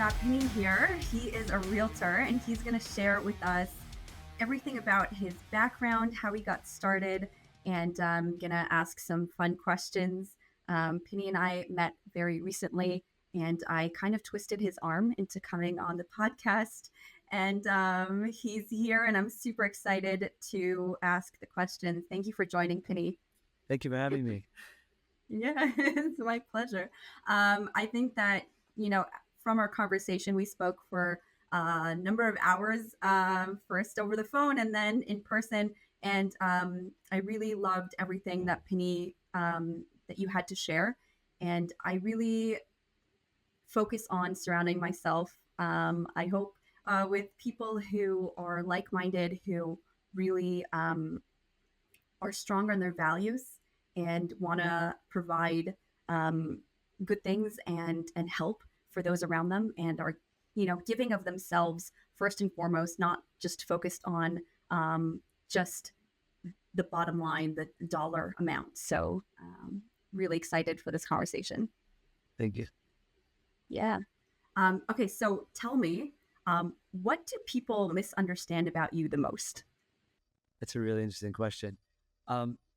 got Pinny here. He is a realtor and he's going to share with us everything about his background, how he got started, and I'm going to ask some fun questions. Pinny and I met very recently, and I kind of twisted his arm into coming on the podcast. And he's here, and I'm super excited to ask the questions. Thank you for joining, Pinny. Thank you for having me. Yeah, it's my pleasure. I think that, from our conversation, we spoke for a number of hours, first over the phone and then in person. And I really loved everything that Penny, that you had to share. And I really focus on surrounding myself, I hope, with people who are like-minded, who really are stronger in their values and want to provide good things and help for those around them, and are giving of themselves first and foremost, not just focused on just the bottom line, the dollar amount. So really excited for this conversation. Thank you. Yeah. Okay, so tell me, what do people misunderstand about you the most? That's a really interesting question.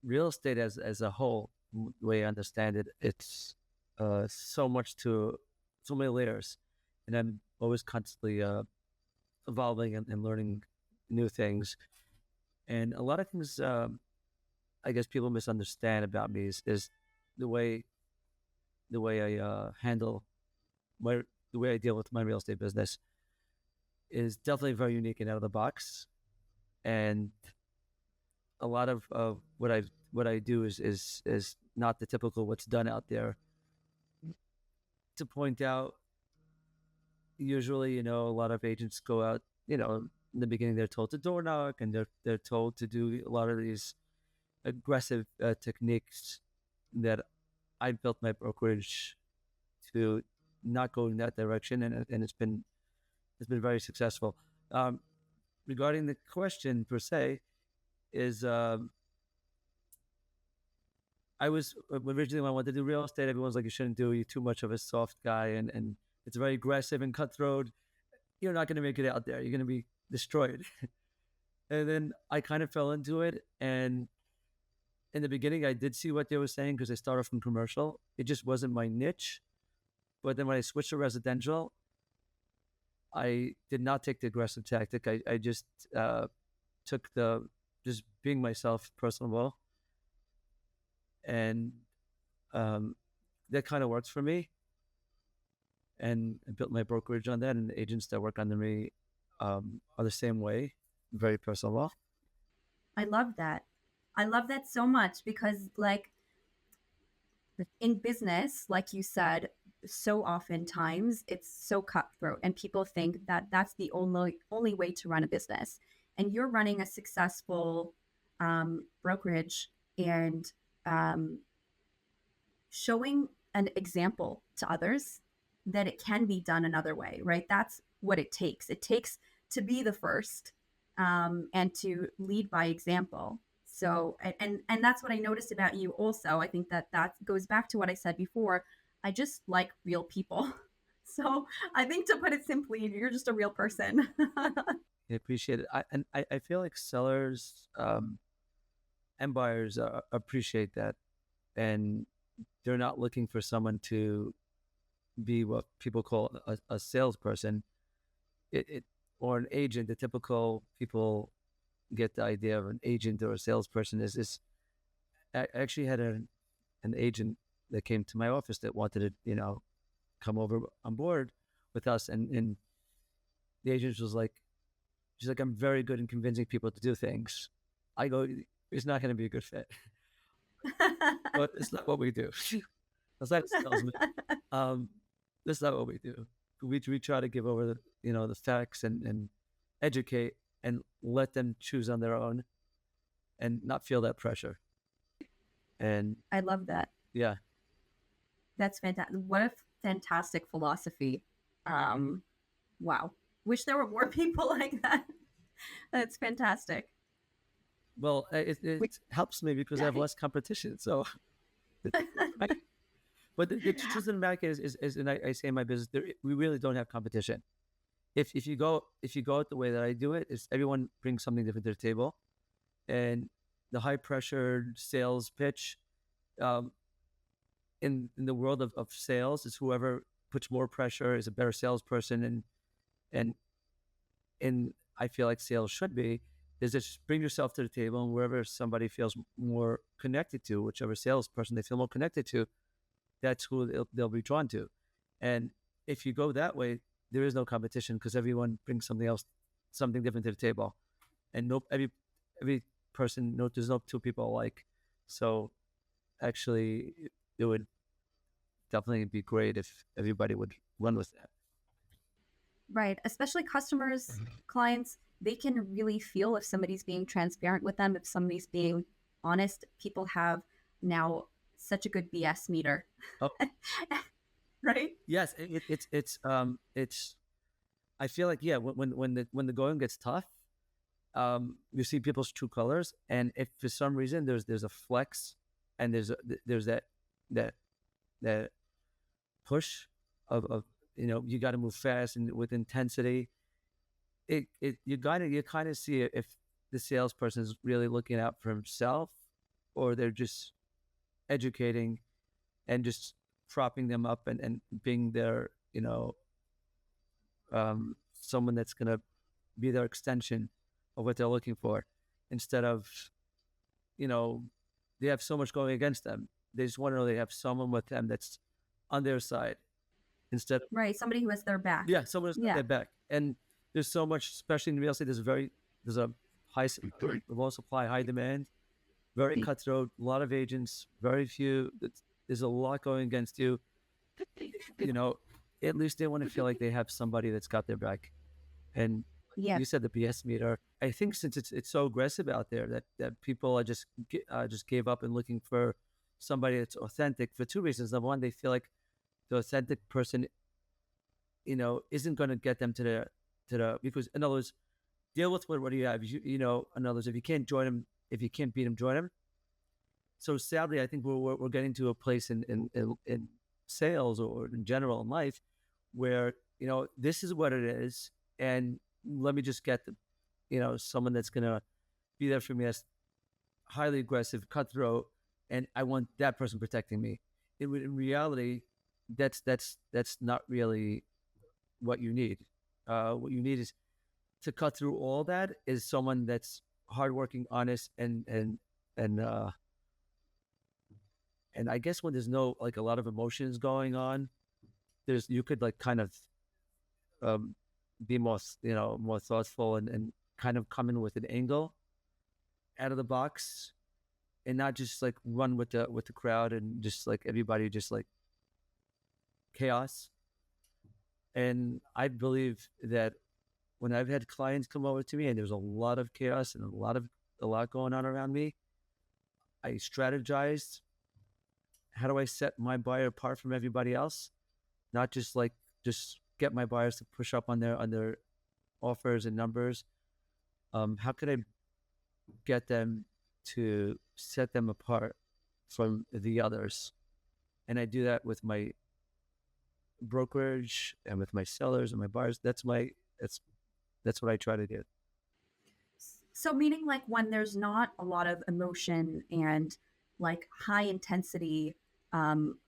Real estate as a whole, the way I understand it, it's so many layers, and I'm always constantly evolving and learning new things. And a lot of things, I guess people misunderstand about me is the way I handle the way I deal with my real estate business is definitely very unique and out of the box. And a lot of what I do is not the typical what's done out there. To point out, usually, a lot of agents go out, in the beginning they're told to door knock, and they're told to do a lot of these aggressive techniques that I built my brokerage to not go in that direction, and it's been very successful. Regarding the question per se, is I was originally, when I wanted to do real estate, everyone's like, you shouldn't do it, you're too much of a soft guy, and it's very aggressive and cutthroat. You're not going to make it out there. You're going to be destroyed. And then I kind of fell into it, and in the beginning, I did see what they were saying because I started from commercial. It just wasn't my niche. But then when I switched to residential, I did not take the aggressive tactic. I just took the just being myself, personable, and that kind of works for me. And I built my brokerage on that, and the agents that work under me are the same way, very personal. I love that. I love that so much because, like, in business, like you said, so oftentimes it's so cutthroat, and people think that that's the only way to run a business. And you're running a successful brokerage and showing an example to others that it can be done another way, right? That's what it takes. It takes to be the first, and to lead by example. So, and that's what I noticed about you also. I think that goes back to what I said before. I just like real people. So I think, to put it simply, you're just a real person. I appreciate it. I feel like sellers and buyers appreciate that, and they're not looking for someone to be what people call a salesperson, or an agent. The typical people get the idea of an agent or a salesperson is I actually had an agent that came to my office that wanted to come over on board with us, and the agent was like, she's like, I'm very good in convincing people to do things. I go, it's not going to be a good fit. But it's not what we do. That's not a salesman. That's not what we do. We try to give over the facts and educate and let them choose on their own and not feel that pressure. And I love that. Yeah. That's fantastic. What a fantastic philosophy. Wow. Wish there were more people like that. That's fantastic. Well, it helps me because I have less competition. So But the truth of the matter is and I say in my business, we really don't have competition. If you go out the way that I do it, is everyone brings something different to the table, and the high pressure sales pitch, um, in the world of sales, is whoever puts more pressure is a better salesperson, and and I feel like sales should be is just bring yourself to the table, and wherever somebody feels more connected to, whichever salesperson they feel more connected to, that's who they'll be drawn to. And if you go that way, there is no competition because everyone brings something else, something different to the table, and no every person, no, there's no two people alike. So actually, it would definitely be great if everybody would run with that. Right. Especially customers, clients, they can really feel if somebody's being transparent with them, if somebody's being honest. People have now such a good BS meter, Oh right? yes, it's. I feel like yeah, when the going gets tough, you see people's true colors, and if for some reason there's a flex, and there's that that push of you got to move fast and with intensity. You kind of see if the salesperson is really looking out for himself, or they're just educating and just propping them up and being their someone that's gonna be their extension of what they're looking for, instead of you know they have so much going against them. They just want to really have someone with them that's on their side, instead of Right. Somebody who has their back. yeah, someone who's got Yeah. their back. And there's so much, especially in real estate. There's a low supply, high demand, very cutthroat. A lot of agents, very few. There's a lot going against you. You know, at least they want to feel like they have somebody that's got their back. And Yeah. you said the BS meter. I think since it's so aggressive out there that people are just gave up and looking for somebody that's authentic for two reasons. Number one, they feel like the authentic person isn't going to get them to the because in other words, deal with what do you have. In other words, if you can't join them, if you can't beat them, join them. So sadly, I think we're getting to a place in sales or in general in life where this is what it is, and let me just get someone that's gonna be there for me as highly aggressive, cutthroat, and I want that person protecting me. In reality, that's not really what you need. What you need is to cut through all that is someone that's hardworking, honest, and and I guess when there's no like a lot of emotions going on, you could like kind of um, be more thoughtful and kind of come in with an angle out of the box, and not just like run with the crowd and just like everybody just like chaos. And I believe that when I've had clients come over to me and there's a lot of chaos and a lot going on around me, I strategized how do I set my buyer apart from everybody else, not just get my buyers to push up on their offers and numbers. How could I get them to set them apart from the others? And I do that with my brokerage and with my sellers and my buyers. That's what I try to do. So, meaning like when there's not a lot of emotion and like high intensity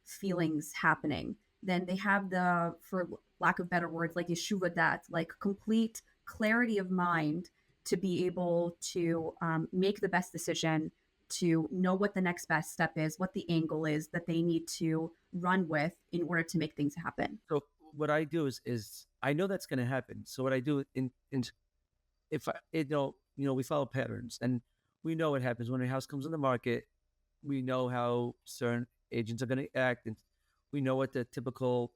feelings happening, then they have for lack of better words, like yeshuva dat, like complete clarity of mind to be able to make the best decision, to know what the next best step is, what the angle is that they need to run with in order to make things happen. So what I do is I know that's going to happen. So what I do in if I we follow patterns, and we know what happens when a house comes on the market. We know how certain agents are going to act, and we know what the typical.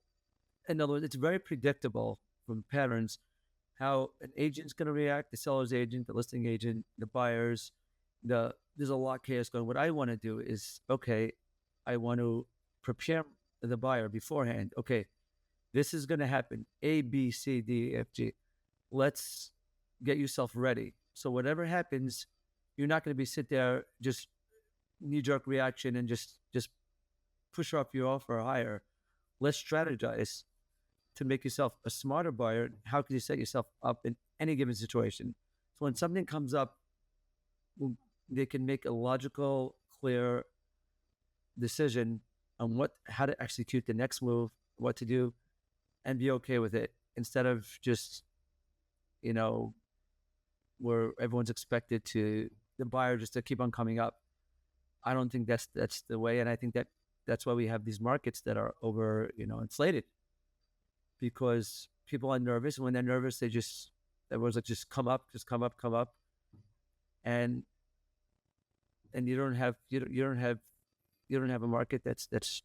In other words, it's very predictable from patterns how an agent's going to react, the seller's agent, the listing agent, the buyers. There's a lot of chaos going. What I want to do is okay, I want to prepare the buyer beforehand. Okay, this is going to happen. A, B, C, D, F, G. Let's get yourself ready. So whatever happens, you're not going to be sit there just knee jerk reaction and just push up your offer higher. Let's strategize to make yourself a smarter buyer. How can you set yourself up in any given situation? So when something comes up, they can make a logical, clear decision on how to execute the next move, what to do, and be okay with it instead of just, you know, where everyone's expected the buyer just to keep on coming up. I don't think that's the way, and I think that's why we have these markets that are over, inflated, because people are nervous, and when they're nervous, everyone's like, just come up, come up, and you don't have a market that's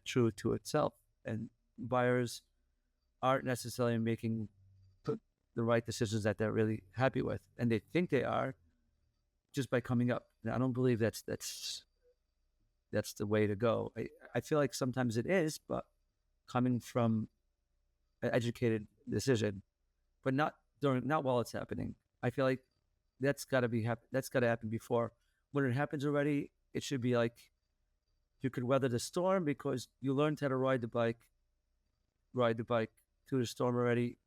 true to itself, and buyers aren't necessarily making the right decisions that they're really happy with, and they think they are just by coming up. Now, I don't believe that's the way to go. I feel like sometimes it is, but coming from an educated decision, but not while it's happening. I feel like that's got to happen before. When it happens already, it should be like you could weather the storm because you learned how to ride the bike through the storm already,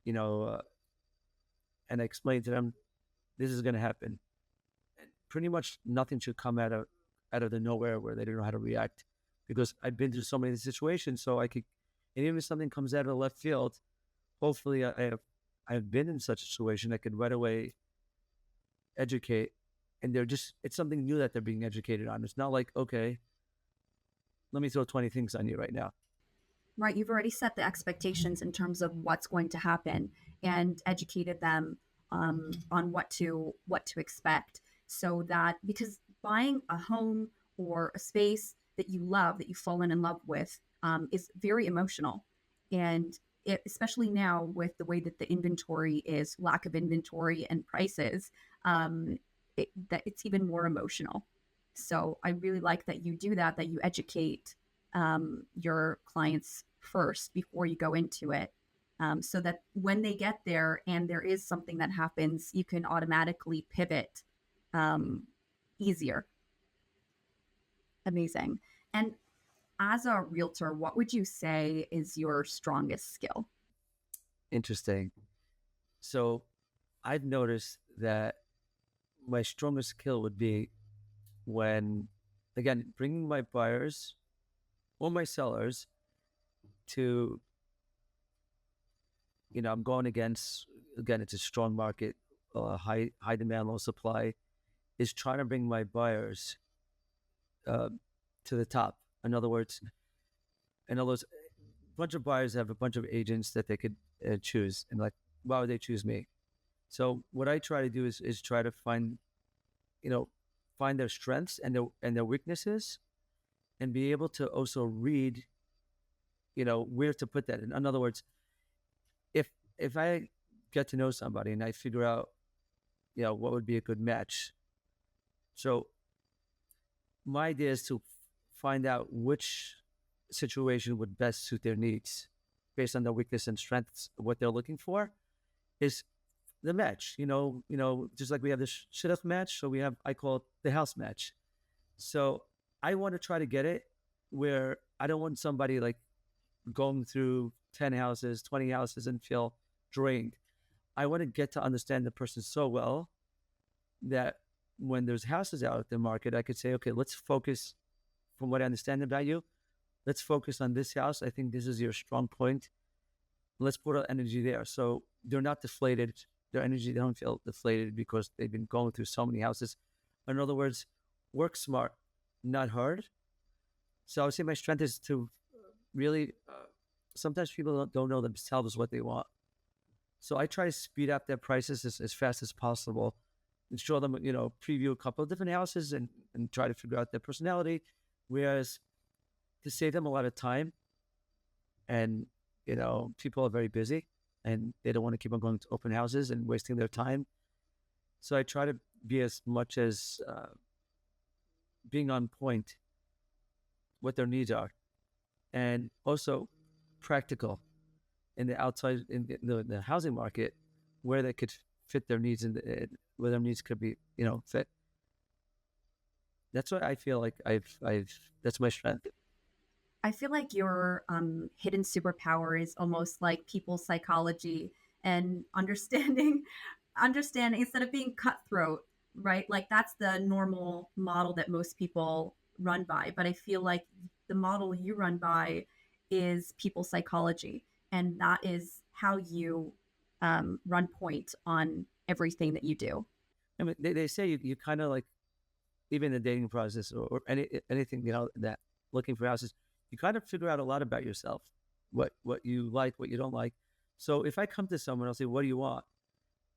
and I explained to them, this is going to happen. And pretty much nothing should come out of the nowhere where they don't know how to react, because I've been through so many situations. So and even if something comes out of the left field, hopefully I've been in such a situation I could right away educate, and it's something new that they're being educated on. It's not like, okay, let me throw 20 things on you right now. Right, you've already set the expectations in terms of what's going to happen and educated them on what to expect, so that, because buying a home or a space that you love, that you've fallen in love with, is very emotional, and especially now with the way that the inventory is, lack of inventory and prices, that it's even more emotional. So I really like that you do that you educate your clients first before you go into it, so that when they get there and there is something that happens, you can automatically pivot easier. Amazing. And as a realtor, what would you say is your strongest skill? Interesting. So I've noticed that my strongest skill would be when, again, bringing my buyers or my sellers to, I'm going against, again, it's a strong market, high demand, low supply, is trying to bring my buyers to the top. In other words, a bunch of buyers have a bunch of agents that they could choose, and like, why would they choose me? So what I try to do is try to find their strengths and their weaknesses, and be able to also read, where to put that. In other words, if I get to know somebody and I figure out, what would be a good match. So my idea is to find out which situation would best suit their needs based on their weakness and strengths. What they're looking for is the match, just like we have the shidduch match. So I call it the house match. So I want to try to get it where I don't want somebody like going through 10 houses, 20 houses and feel drained. I want to get to understand the person so well that when there's houses out at the market, I could say, okay, let's focus, from what I understand about you, let's focus on this house. I think this is your strong point. Let's put our energy there. So they're not deflated. Their energy, they don't feel deflated because they've been going through so many houses. In other words, work smart, not hard. So I would say my strength is to really, sometimes people don't know themselves what they want. So I try to speed up their prices as fast as possible and show them, preview a couple of different houses and try to figure out their personality. Whereas to save them a lot of time, and, people are very busy and they don't want to keep on going to open houses and wasting their time. So I try to be as much as being on point what their needs are, and also practical in the outside, in the housing market, where they could fit their needs and where their needs could be, fit. That's what I feel like that's my strength. I feel like your hidden superpower is almost like people's psychology and understanding, understanding instead of being cutthroat, right? Like that's the normal model that most people run by. But I feel like the model you run by is people's psychology, and that is how you run point on everything that you do. I mean, they say you kind of like, even the dating process or anything, that looking for houses, you kind of figure out a lot about yourself, what you like, what you don't like. So if I come to someone, I'll say, what do you want?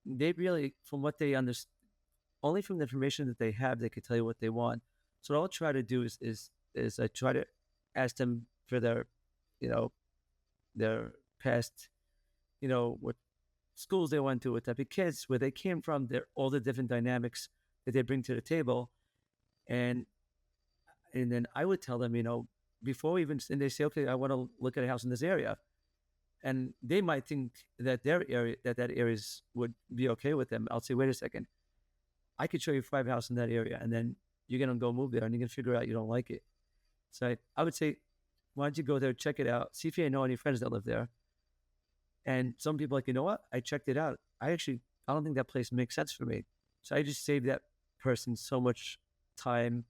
They really, from what they understand, only from the information that they have, they could tell you what they want. So what I'll try to do is I try to ask them for their, you know, their past, what schools they went to, what type of kids, where they came from, their all the different dynamics that they bring to the table. And then I would tell them, before we even, and they say, okay, I want to look at a house in this area. And they might think that their area, that areas would be okay with them. I'll say, wait a second, I could show you 5 houses in that area, and then you're going to go move there and you're going to figure out you don't like it. So I would say, why don't you go there, check it out, see if you know any friends that live there. And some people are like, you know what? I checked it out. I don't think that place makes sense for me. So I just saved that person so much time,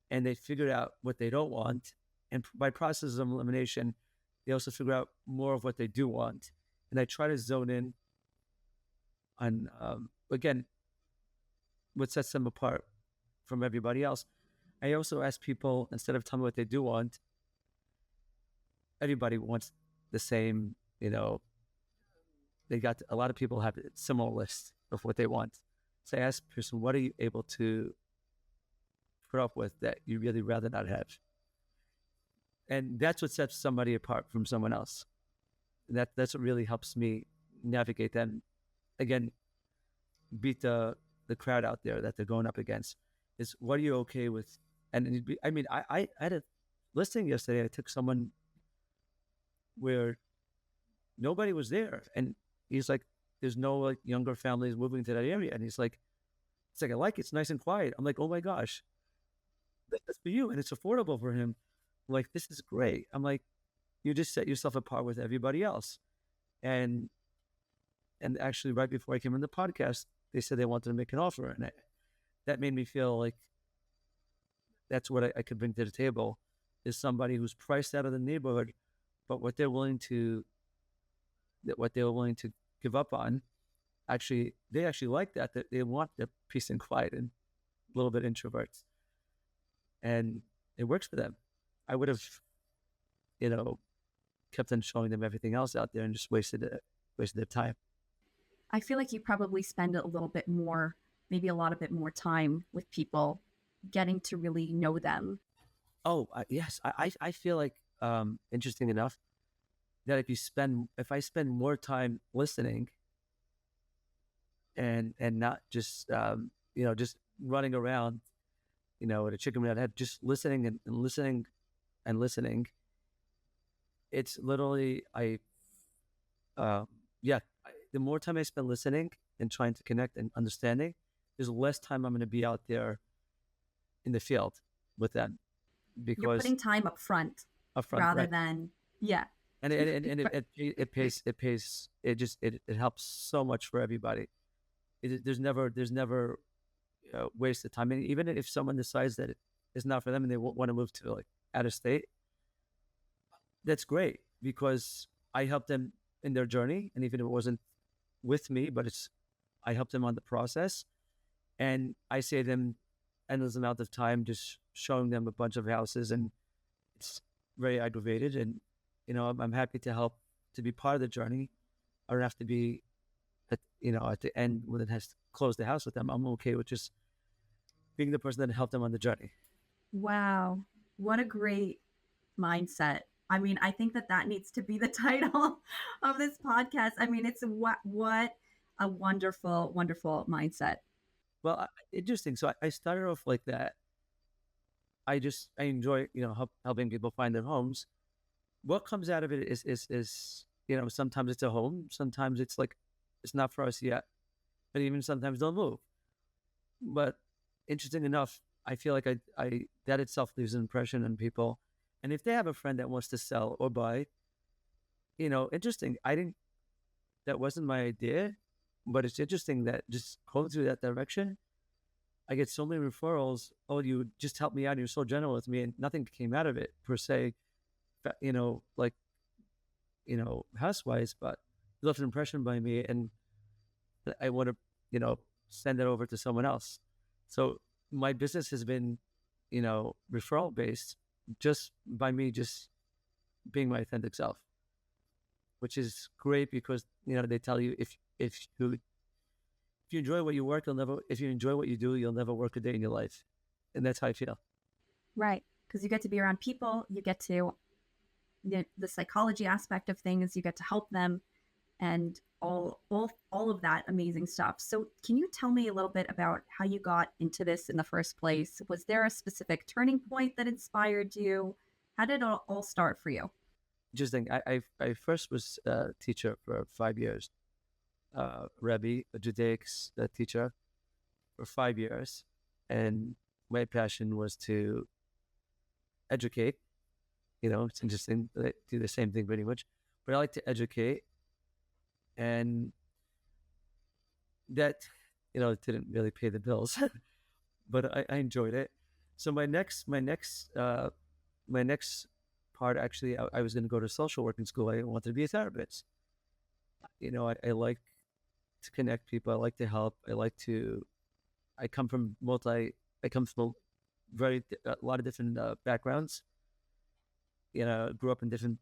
and they figured out what they don't want. And by process of elimination, they also figure out more of what they do want. And I try to zone in on, again, what sets them apart from everybody else. I also ask people, instead of telling me what they do want, everybody wants the same, a lot of people have a similar list of what they want. So I ask the person, what are you able to put up with that you really rather not have? And that's what sets somebody apart from someone else. That's what really helps me navigate them. Again, beat the crowd out there that they're going up against. Is what are you okay with? And I had a listing yesterday. I took someone where nobody was there, and he's like, there's no like younger families moving to that area, and he's like, it's like, I like it. It's nice and quiet. I'm like, oh my gosh, that's for you, and it's affordable for him. I'm like, this is great. I'm like, you just set yourself apart with everybody else. And actually, right before I came on the podcast, they said they wanted to make an offer, and that made me feel like that's what I could bring to the table, is somebody who's priced out of the neighborhood, but what they're willing to give up on, they actually like that they want the peace and quiet and a little bit introverts, and it works for them. I would have, kept on showing them everything else out there and just wasted their time. I feel like you probably spend a little bit more, maybe a lot of bit more time with people, getting to really know them. Oh, yes. I feel like, interesting enough, that if I spend more time listening and not just, just running around, with a chicken without a head, just listening and listening and listening, it's literally, the more time I spend listening and trying to connect and understanding, there's less time I'm going to be out there in the field with them, You're because putting time up front upfront, rather right? than, yeah. And it pays, it helps so much for everybody. There's never waste of time. And even if someone decides that it's not for them and they want to move to like out of state, that's great, because I helped them in their journey. And even if it wasn't with me, but I helped them on the process, and I saved them endless amount of time just showing them a bunch of houses, and it's very aggravated. And I'm happy to help, to be part of the journey. I don't have to be at the end when it has to close the house with them. I'm okay with just being the person that helped them on the journey. Wow. What a great mindset. I mean, I think that needs to be the title of this podcast. I mean, it's what a wonderful, wonderful mindset. Well, interesting. So I started off like that. I enjoy, helping people find their homes. What comes out of it is sometimes it's a home, sometimes it's like, it's not for us yet, but even sometimes they'll move. But interesting enough, I feel like I that itself leaves an impression on people, And if they have a friend that wants to sell or buy, interesting. That wasn't my idea, but it's interesting that just going through that direction, I get so many referrals. Oh, you just helped me out. You're so general with me, and nothing came out of it per se. Like house-wise, but it left an impression by me, and I want to, send it over to someone else. So my business has been, referral based, just by me just being my authentic self, which is great because they tell you if you enjoy what you work, if you enjoy what you do, you'll never work a day in your life, and that's how I feel. Right. Because you get to be around people, you get to the psychology aspect of things, you get to help them, and all of that amazing stuff. So can you tell me a little bit about how you got into this in the first place? Was there a specific turning point that inspired you? How did it all start for you? Interesting. I first was a teacher for 5 years, Rebbe, a Judaic teacher for 5 years, and my passion was to educate. It's interesting. I do the same thing pretty much, but I like to educate, and that it didn't really pay the bills, but I enjoyed it. So my next part, actually, I was going to go to social working school. I wanted to be a therapist. I like to connect people. I like to help. I come from a lot of different backgrounds. Grew up in different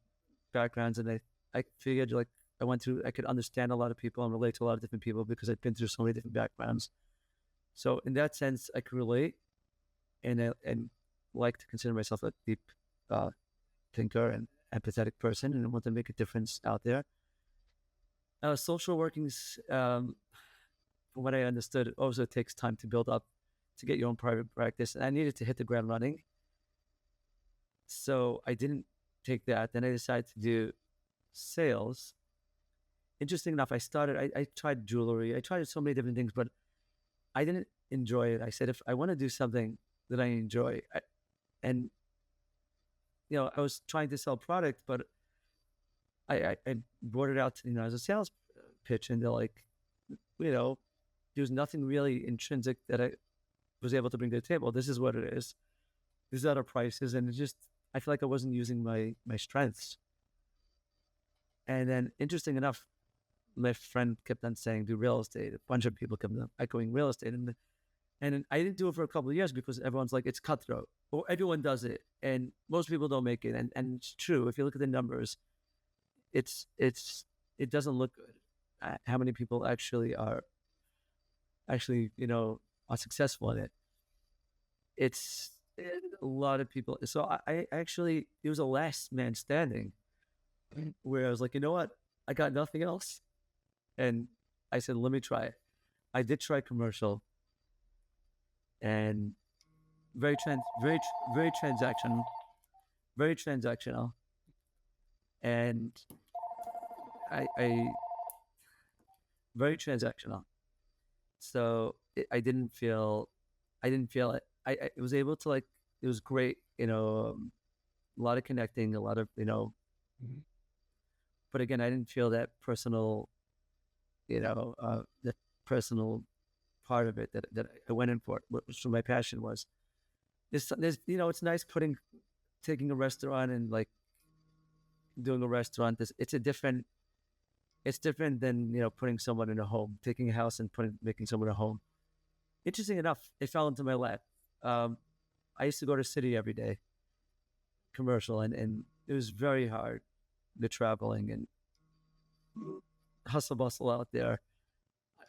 backgrounds, and I figured like I could understand a lot of people and relate to a lot of different people because I've been through so many different backgrounds. So in that sense, I could relate, and like to consider myself a deep uh, thinker and empathetic person, and I want to make a difference out there. Social working's, from what I understood, also takes time to build up to get your own private practice, and I needed to hit the ground running. So I didn't take that. Then I decided to do sales. Interesting enough, I tried jewelry. I tried so many different things, but I didn't enjoy it. I said, if I want to do something that I enjoy, and I was trying to sell product, but I brought it out, as a sales pitch, and they're like, there's nothing really intrinsic that I was able to bring to the table. This is what it is. These are our prices, and I feel like I wasn't using my strengths. And then, interesting enough, my friend kept on saying, do real estate. A bunch of people kept on echoing real estate. And I didn't do it for a couple of years because everyone's like, it's cutthroat, or everyone does it. And most people don't make it. And it's true. If you look at the numbers, it doesn't look good. How many people are successful in it? It's a lot of people. So I actually, it was a last man standing where I was like, you know what? I got nothing else. And I said, let me try it. I did try commercial, and very transactional, very transactional. And I very transactional. So I didn't feel it. I was able to, like, it was great, a lot of connecting, a lot of, but again, I didn't feel that personal, the personal part of it that I went in for, which my passion was. There's it's nice taking a restaurant and like doing a restaurant. It's different than, putting someone in a home, taking a house and making someone a home. Interesting enough, it fell into my lap. I used to go to city every day, commercial, and it was very hard, the traveling and hustle bustle out there.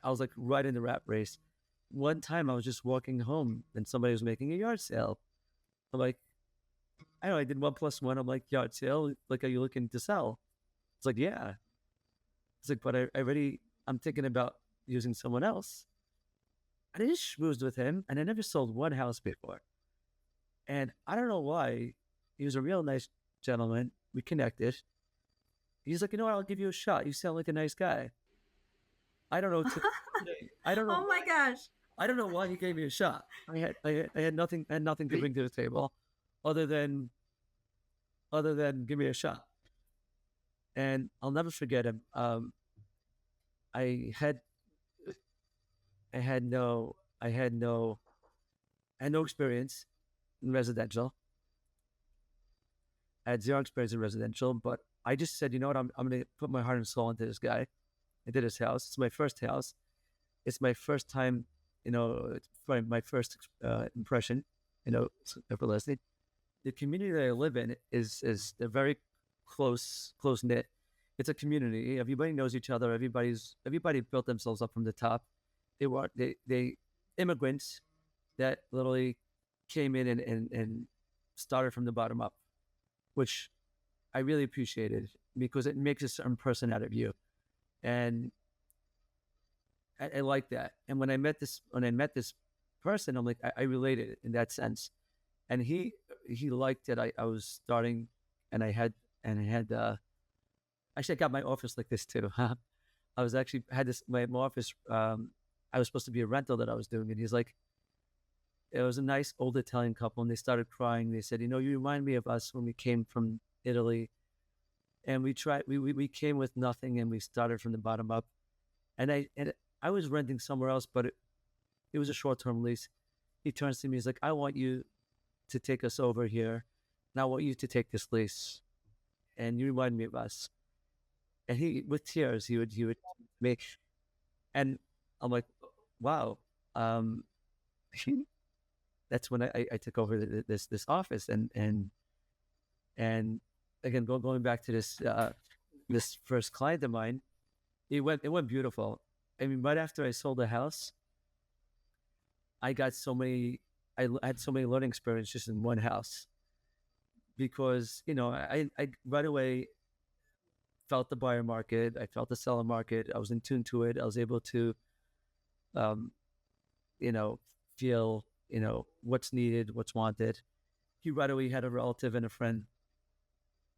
I was like right in the rat race. One time I was just walking home and somebody was making a yard sale. I'm like, I don't know, I did 1+1. I'm like, yard sale? Like, are you looking to sell? It's like, yeah. It's like, but I'm thinking about using someone else. And I just schmoozed with him, and I never sold one house before. And I don't know why. He was a real nice gentleman. We connected. He's like, you know what? I'll give you a shot. You sound like a nice guy. I don't know. I don't know. Oh my gosh. I don't know why he gave me a shot. I had nothing to bring to the table, other than other than give me a shot. And I'll never forget him. I had I had no I had no I had no experience in residential. I had zero experience in residential, but I just said, you know what, I'm gonna put my heart and soul into this guy, into this house. It's my first house. It's my first time, it's my first impression, everlasting. The community that I live in is a very close knit. It's a community. Everybody knows each other. Everybody built themselves up from the top. They immigrants that literally came in and started from the bottom up, which I really appreciated because it makes a certain person out of you. And I like that. And when I met this person, I'm like, I related in that sense. And he liked that I was starting, and I had actually I got my office like this too. I was actually had this my office. I was supposed to be a rental that I was doing, and he's like, it was a nice old Italian couple, and they started crying. They said, you remind me of us when we came from Italy, and we came with nothing, and we started from the bottom up. And I was renting somewhere else, but it was a short-term lease. He turns to me, he's like, I want you to take us over here, and I want you to take this lease, and you remind me of us. And he, with tears, he would make, and I'm like, wow. That's when I took over this office, and again, going back to this first client of mine, it went beautiful. I mean, right after I sold the house, I had so many learning experiences just in one house, because I right away felt the buyer market, I felt the seller market, I was in tune to it, I was able to feel what's needed, what's wanted. He right away had a relative and a friend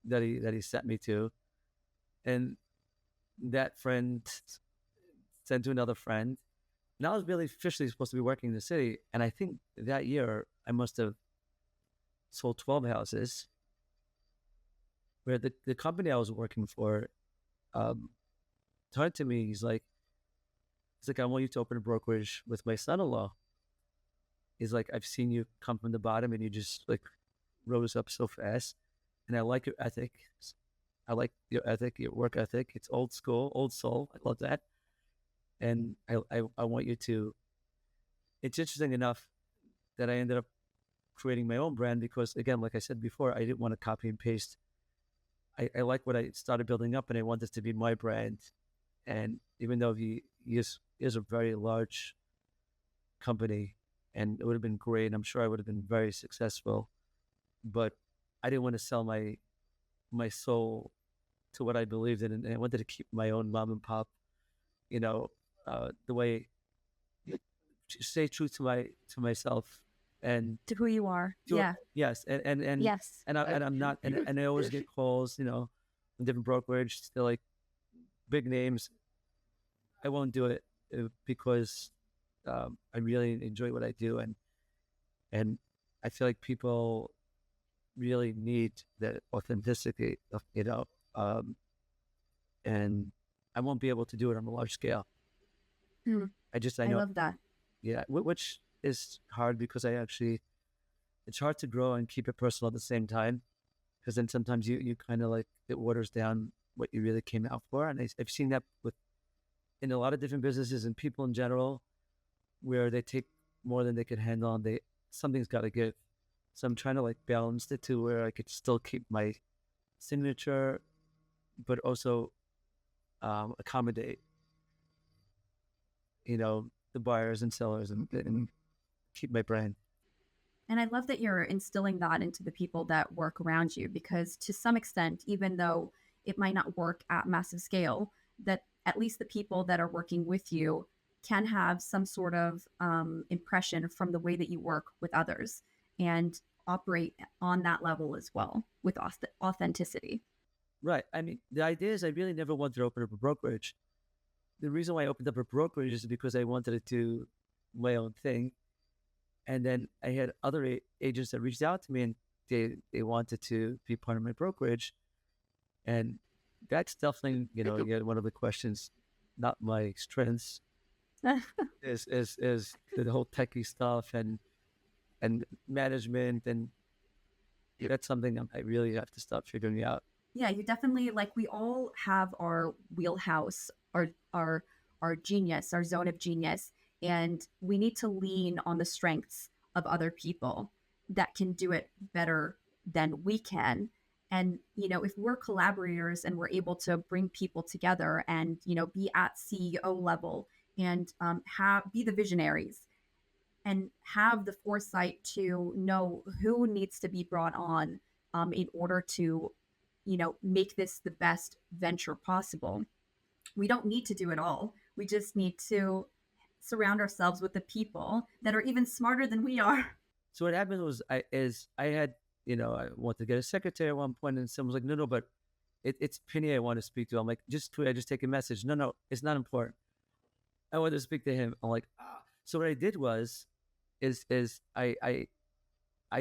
that he sent me to, and that friend sent to another friend. And I was really officially supposed to be working in the city. And I think that year I must have sold 12 houses, where the company I was working for turned to me. He's like, I want you to open a brokerage with my son-in-law. He's like, I've seen you come from the bottom, and you just like rose up so fast. And I like your ethic. I like your ethic, your work ethic. It's old school, old soul. I love that. And I want you to, it's interesting enough that I ended up creating my own brand, because again, like I said before, I didn't want to copy and paste. I like what I started building up, and I want this to be my brand. And even though he is a very large company, and it would have been great, I'm sure I would have been very successful, but I didn't want to sell my soul to what I believed in, and I wanted to keep my own mom and pop, the way, stay true to myself, and To who you are. to, Yeah. yes, and Yes. and I'm not, and I always get calls, from different brokerage, they're like, big names. I won't do it because I really enjoy what I do, and I feel like people really need that authenticity of, and I won't be able to do it on a large scale. Hmm. I I know, love that. yeah, which is hard, because it's hard to grow and keep it personal at the same time, because then sometimes you kind of like, it waters down what you really came out for. And I've seen that in a lot of different businesses and people in general, where they take more than they can handle, and something's got to give. So I'm trying to like balance the two, where I could still keep my signature, but also accommodate, the buyers and sellers, and keep my brand. And I love that you're instilling that into the people that work around you, because to some extent, even though it might not work at massive scale, that at least the people that are working with you can have some sort of impression from the way that you work with others, and operate on that level as well with authenticity. Right. I mean, the idea is I really never wanted to open up a brokerage. The reason why I opened up a brokerage is because I wanted to do my own thing. And then I had other agents that reached out to me and they wanted to be part of my brokerage, and that's definitely, again, one of the questions. Not my strengths is the whole techie stuff and management, and that's something I really have to start figuring out. Yeah, you definitely, like, we all have our wheelhouse, our genius, our zone of genius, and we need to lean on the strengths of other people that can do it better than we can. And if we're collaborators and we're able to bring people together and be at CEO level and have be the visionaries and have the foresight to know who needs to be brought on in order to make this the best venture possible. We don't need to do it all. We just need to surround ourselves with the people that are even smarter than we are. So what happened was I had, I wanted to get a secretary at one point, and someone was like, no, but it's Pinny I want to speak to. I'm like, could I just take a message? No, it's not important. I wanted to speak to him. I'm like, ah. So what I did was, is I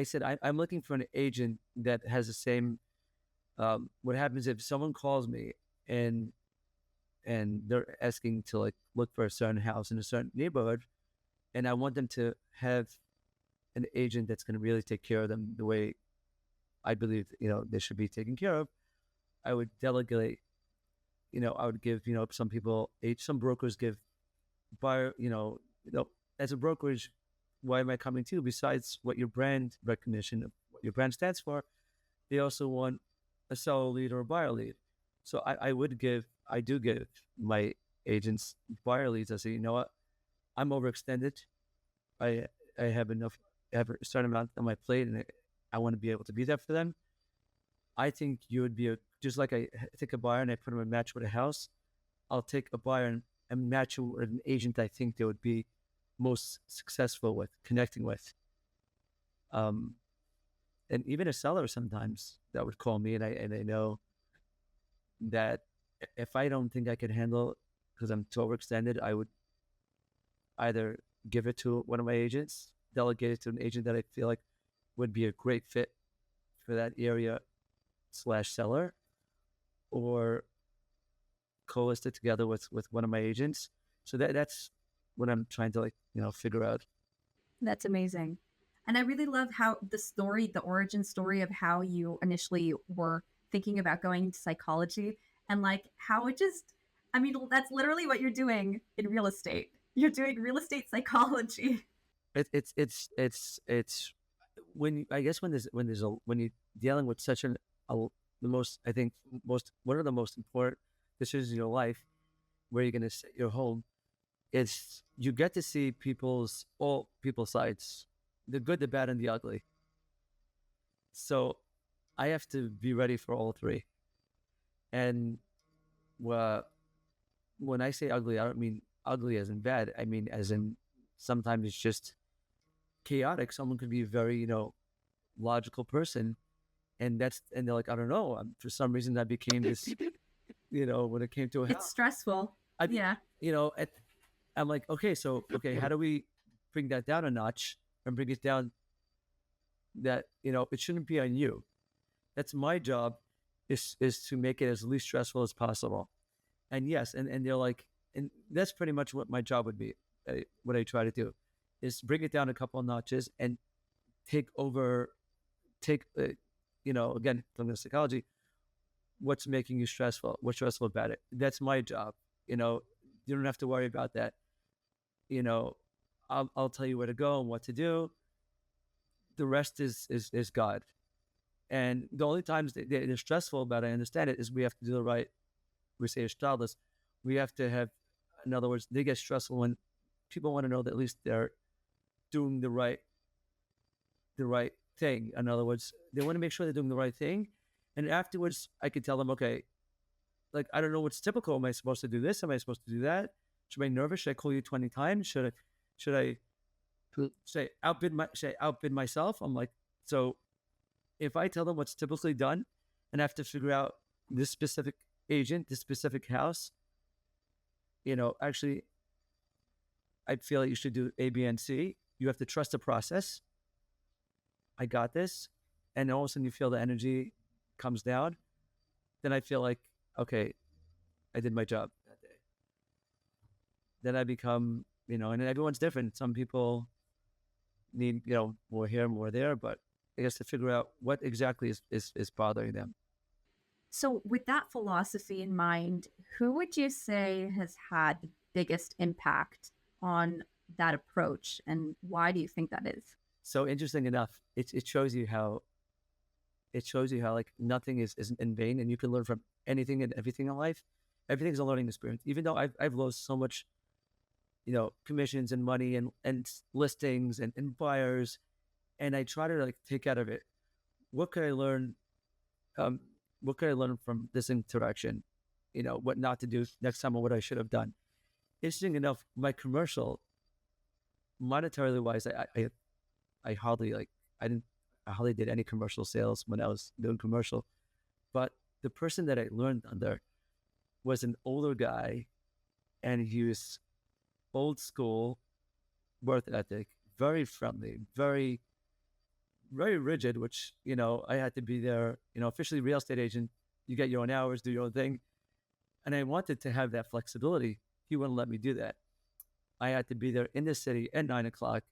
said, I'm looking for an agent that has the same. What happens if someone calls me and they're asking to like look for a certain house in a certain neighborhood, and I want them to have an agent that's going to really take care of them the way I believe they should be taken care of. I would delegate. I would give some people, some brokers give buyer. As a brokerage, why am I coming to you? Besides what your brand recognition, what your brand stands for, they also want a seller lead or a buyer lead. So I do give my agents buyer leads. I say, you know what, I'm overextended. I have enough, I have a certain amount on my plate, and I want to be able to be there for them. I think you would be just like I take a buyer and I put them in a match with a house. I'll take a buyer and match it with an agent I think they would be most successful with connecting with. And even a seller sometimes that would call me, and I know that if I don't think I can handle it because I'm too overextended, I would either give it to one of my agents, delegate it to an agent that I feel like would be a great fit for that area / seller, or co-list it together with one of my agents. So that's what I'm trying to figure out. That's amazing. And I really love how the origin story of how you initially were thinking about going into psychology, and like how it just, I mean, that's literally what you're doing in real estate. You're doing real estate psychology. It's I guess when you're dealing with such the most, I think, one of the most important decisions in your life, where you're going to set your home, is you get to see all people's sides, the good, the bad, and the ugly. So I have to be ready for all three. And when I say ugly, I don't mean ugly as in bad. I mean as in sometimes it's just chaotic. Someone could be a very logical person, and they're like, I don't know, for some reason I became this. When it came to a house, It's stressful. Yeah. I'm like, okay, how do we bring that down a notch and bring it down that, it shouldn't be on you. That's my job, is to make it as least stressful as possible. And yes, and they're like, and that's pretty much what my job would be. What I try to do is bring it down a couple of notches and take, again, from the psychology, what's making you stressful, what's stressful about it. That's my job. You don't have to worry about that. I'll tell you where to go and what to do. The rest is God. And the only times they're stressful about it, I understand it, is we have to do the right, we say it's we have to have, in other words, they get stressful when people want to know that at least they're doing the right thing. In other words, they want to make sure they're doing the right thing. And afterwards, I could tell them, okay, like, I don't know what's typical. Am I supposed to do this? Am I supposed to do that? Should I be nervous? Should I call you 20 times? Should I outbid myself? I'm like, so if I tell them what's typically done and I have to figure out this specific agent, this specific house, actually, I feel like you should do A, B, and C. You have to trust the process. I got this. and all of a sudden you feel the energy comes down, then I feel like, okay, I did my job that day. Then I become, and everyone's different. Some people need, more here, more there, but I guess to figure out what exactly is bothering them. So, with that philosophy in mind, who would you say has had the biggest impact on that approach, and why do you think that is? So interesting enough, it shows you how like nothing is in vain, and you can learn from anything and everything in life. Everything's a learning experience. Even though I've lost so much, commissions and money and listings and buyers, and I try to like take out of it, what could I learn? Um, what could I learn from this interaction? What not to do next time or what I should have done. Interesting enough, my commercial, monetarily wise, I hardly like I hardly did any commercial sales when I was doing commercial. But the person that I learned under was an older guy, and he was old school, work ethic, very friendly, very very rigid. Which I had to be there. Officially real estate agent, you get your own hours, do your own thing, and I wanted to have that flexibility. He wouldn't let me do that. I had to be there in the city at 9 o'clock,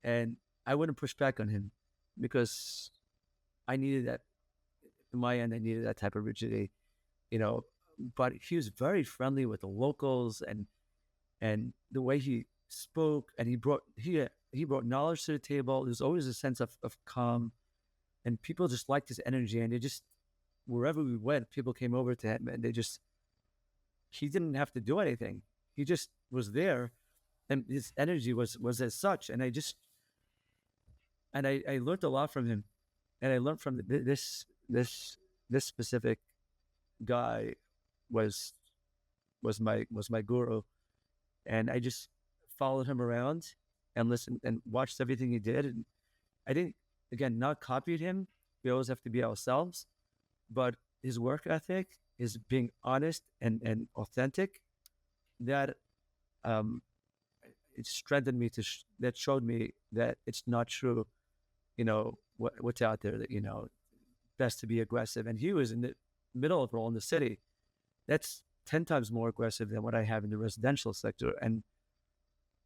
and I wouldn't push back on him because I needed that. In my end, I needed that type of rigidity, you know. But he was very friendly with the locals, and the way he spoke, and he brought knowledge to the table. There's always a sense of calm, and people just liked his energy, and they just wherever we went, people came over to him, and he didn't have to do anything. He just was there, and his energy was as such. And I learned a lot from him, and I learned from this specific guy was was my guru, and I just followed him around and listened and watched everything he did. And I didn't, again, not copied him. We always have to be ourselves, but his work ethic, his being honest and authentic, that um, it strengthened me that showed me that it's not true, what's out there, that, best to be aggressive. And he was in the middle of it all in the city. That's 10 times more aggressive than what I have in the residential sector. And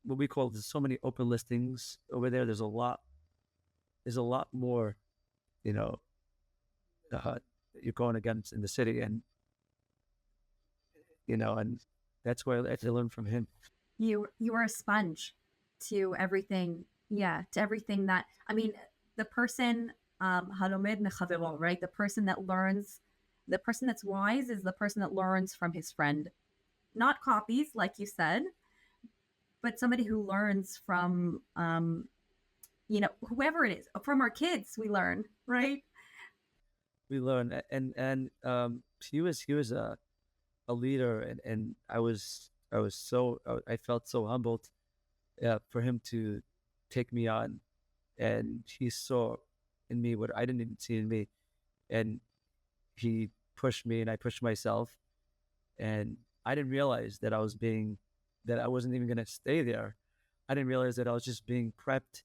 what we call, there's so many open listings over there. There's a lot more, you know, that you're going against in the city. And that's where I had to learn from him. You are a sponge to everything. Yeah, to everything that, I mean, the person halomed mechavero, right? The person that's wise is the person that learns from his friend, not copies, like you said, but somebody who learns from whoever it is. From our kids, we learn, right? We learn, and he was a leader, and I felt so humbled, for him to take me on, and he saw in me what I didn't even see in me, and he pushed me, and I pushed myself, and I didn't realize that I wasn't even going to stay there. I didn't realize that I was just being prepped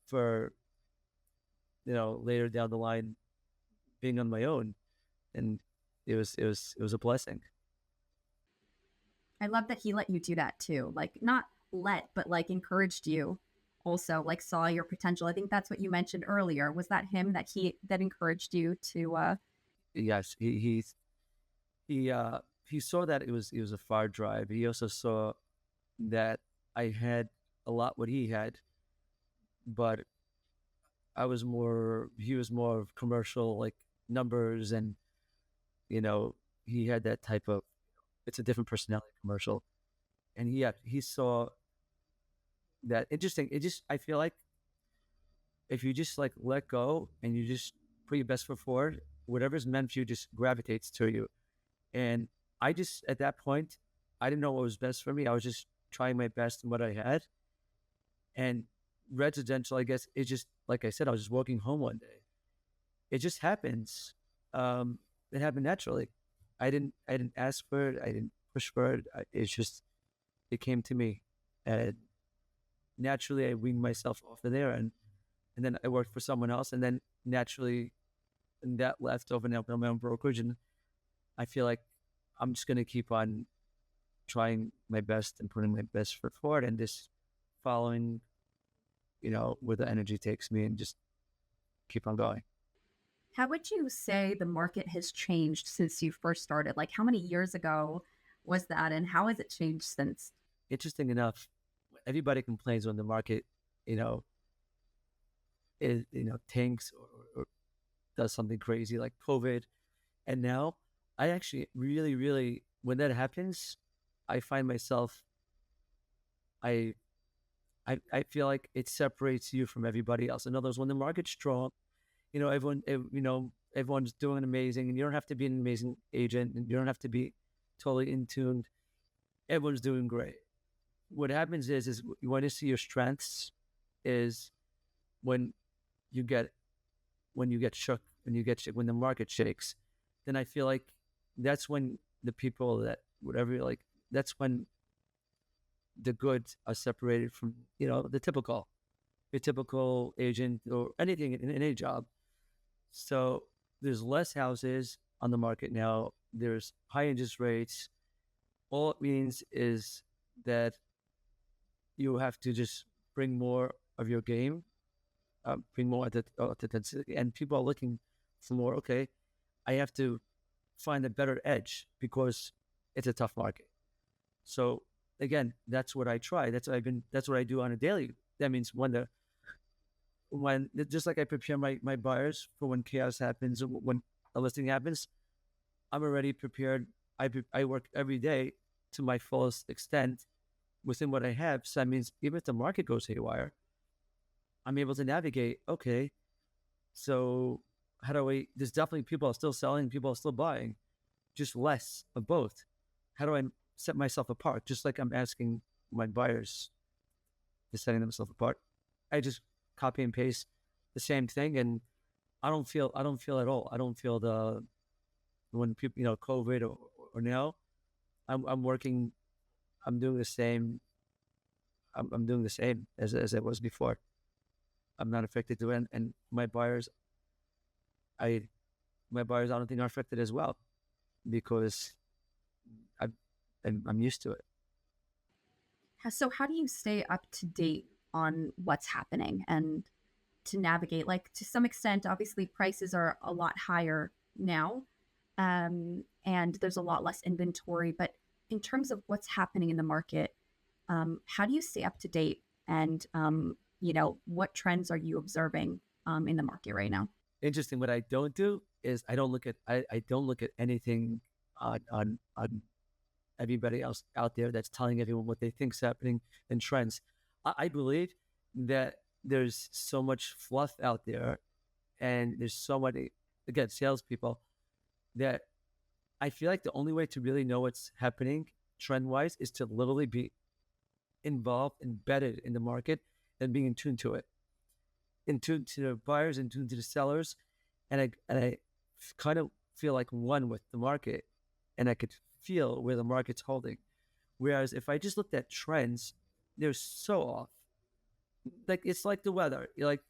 for, later down the line, being on my own, and it was a blessing. I love that he let you do that too. Like, not let, but like encouraged you also, like saw your potential. I think that's what you mentioned earlier. Was that him that encouraged you to Yes, he saw that it was a far drive. He also saw that I had a lot what he had, but he was more of commercial, like numbers, and you know he had that type of, it's a different personality, commercial. And he saw that. Interesting. I feel like if you just like let go and you just put your best foot forward, whatever's meant for you just gravitates to you. And I just, at that point, I didn't know what was best for me. I was just trying my best in what I had. And residential, I guess, it just, like I said, I was just walking home one day. It just happens. It happened naturally. I didn't ask for it. I didn't push for it. It came to me. And naturally I weaned myself off of there, and then I worked for someone else. And then naturally that left over now my own brokerage, and I feel like I'm just going to keep on trying my best and putting my best foot forward and just following, where the energy takes me and just keep on going. How would you say the market has changed since you first started? Like, how many years ago was that, and how has it changed since? Interesting enough, everybody complains when the market, you know, tanks or does something crazy like COVID. And now I actually really, really, when that happens, I find myself, I, I feel like it separates you from everybody else. In other words, when the market's strong, everyone's doing amazing, and you don't have to be an amazing agent, and you don't have to be totally in tune. Everyone's doing great. What happens is you want to see your strengths is when you get shook, when the market shakes, then I feel like that's when the people that whatever like that's when the goods are separated from the typical your typical agent or anything in any job. So there's less houses on the market now. There's high interest rates. All it means is that you have to just bring more of your game, bring more authenticity, and people are looking for more. Okay, I have to find a better edge because it's a tough market. So again, that's what I try. That's what I do on a daily. That means when just like I prepare my buyers for when chaos happens, when a listing happens, I'm already prepared. I work every day to my fullest extent within what I have. So that means even if the market goes haywire, I'm able to navigate. Okay, so how do I? There's definitely people are still selling, people are still buying, just less of both. How do I set myself apart? Just like I'm asking my buyers to setting themselves apart, I just copy and paste the same thing, and I don't feel at all. I don't feel the when people COVID or now. I'm working. I'm doing the same. I'm doing the same as I was before. I'm not affected to it, and I my buyers I don't think are affected as well because I I'm used to it. So, how do you stay up to date on what's happening and to navigate? Like, to some extent, obviously, prices are a lot higher now, and there's a lot less inventory. But in terms of what's happening in the market, how do you stay up to date? And what trends are you observing in the market right now? Interesting. What I don't do is I don't look at anything on everybody else out there that's telling everyone what they think's happening and trends. I believe that there's so much fluff out there, and there's so many again salespeople that I feel like the only way to really know what's happening trend wise is to literally be involved, embedded in the market, and being in tune to it, in tune to the buyers, in tune to the sellers, and I kind of feel like one with the market, and I could feel where the market's holding. Whereas if I just looked at trends, they're so off. Like it's like the weather. You're like,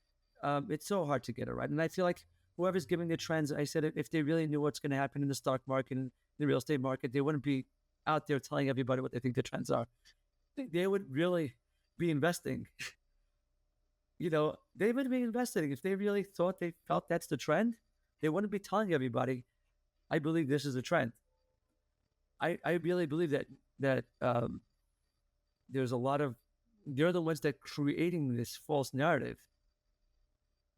it's so hard to get it right. And I feel like whoever's giving the trends, I said if they really knew what's going to happen in the stock market and the real estate market, they wouldn't be out there telling everybody what they think the trends are. They would really be investing. They would be investing if they really they felt that's the trend. They wouldn't be telling everybody. I believe this is a trend. I really believe that there's a lot of they're the ones that creating this false narrative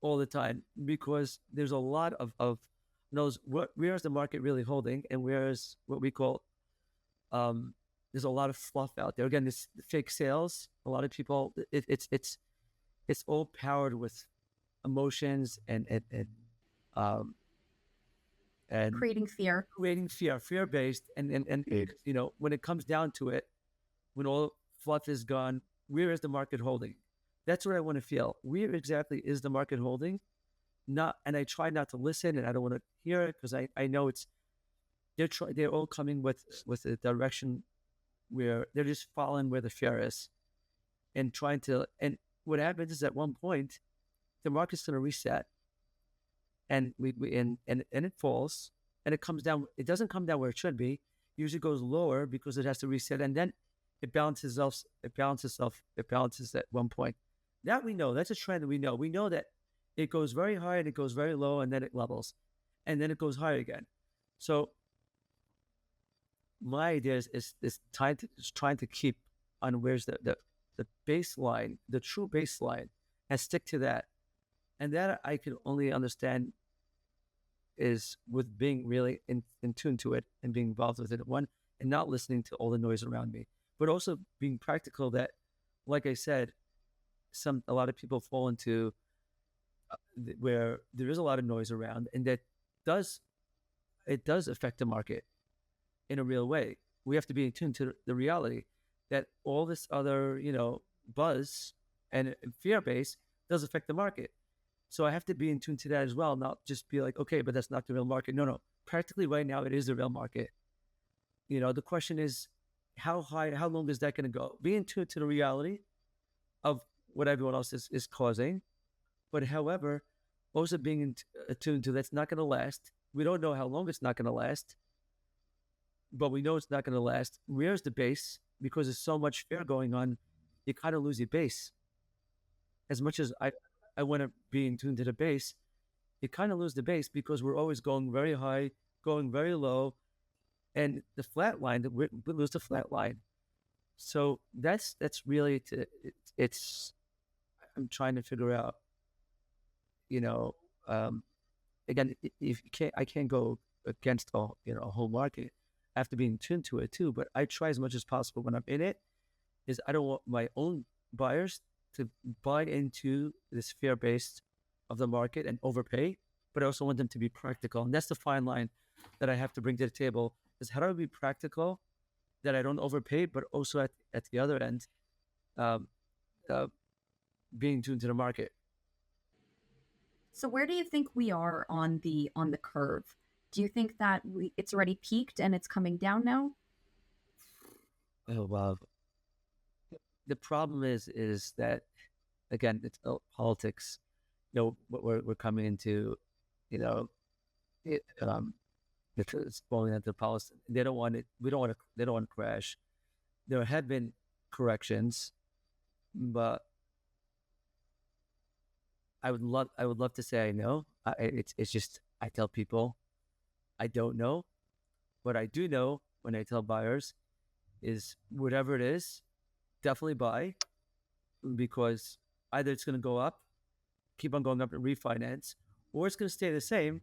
all the time because there's a lot of knows where is the market really holding and where is what we call there's a lot of fluff out there. Again, this fake sales. A lot of people it's all powered with emotions um and Creating fear. creating fear based and when it comes down to it, when all fluff is gone, where is the market holding? That's what I want to feel. Where exactly is the market holding? Not, and I try not to listen, and I don't want to hear it because I know they're all coming with a direction where they're just following where the fear is and trying to. And what happens is at one point, the market's going to reset, and it falls, and it comes down. It doesn't come down where it should be. Usually goes lower because it has to reset, and then it balances off. It balances off. It balances at one point. That we know. That's a trend that we know. We know that it goes very high and it goes very low, and then it levels, and then it goes higher again. So my idea is trying to keep on where's the baseline, the true baseline, and stick to that. And that I can only understand is with being really in tune to it and being involved with it, one, and not listening to all the noise around me, but also being practical that, like I said, a lot of people fall into where there is a lot of noise around, and that does it does affect the market in a real way. We have to be in tune to the reality that all this other, buzz and fear base does affect the market. So I have to be in tune to that as well, not just be like, okay, but that's not the real market. No, no. Practically right now, it is the real market. The question is, how high, how long is that going to go? Be in tune to the reality of what everyone else is causing. But however, also being attuned to that's not going to last. We don't know how long it's not going to last, but we know it's not going to last. Where's the base? Because there's so much fear going on, you kind of lose your base. As much as I want to be in tune to the base, you kind of lose the base because we're always going very high, going very low, and the flat line, we lose the flat line. So that's really it's I'm trying to figure out, you know, um, again, if you can't, I can't go against a whole market. I have to be in tune to it too. But I try as much as possible when I'm in it. Is I don't want my own buyers to buy into this fear based of the market and overpay, but I also want them to be practical, and that's the fine line that I have to bring to the table. Is how do I be practical that I don't overpay, but also at the other end, um, uh, being tuned to the market. So where do you think we are on the curve? Do you think that it's already peaked and it's coming down now? Oh wow. The problem is that again, it's politics. What we're coming into, you know, it, it's falling into policy. They don't want it. We don't want to. They don't want to crash. There have been corrections, but I would love to say I know. It's just I tell people I don't know. What I do know when I tell buyers is whatever it is, definitely buy because either it's going to go up, keep on going up and refinance, or it's going to stay the same,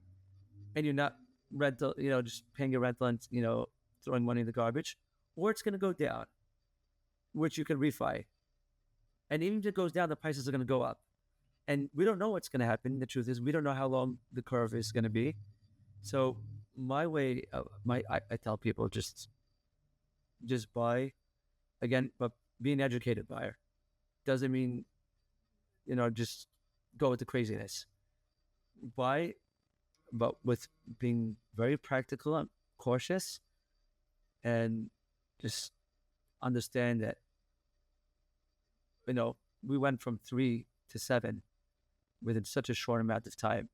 and you're not rental, just paying your rental and throwing money in the garbage, or it's going to go down, which you can refi. And even if it goes down, the prices are going to go up. And we don't know what's going to happen. The truth is, we don't know how long the curve is going to be. So my way, I tell people just buy again, but be an educated buyer. Doesn't mean, just go with the craziness. Buy, but with being very practical and cautious, and just understand that, we went from 3 to 7 within such a short amount of time,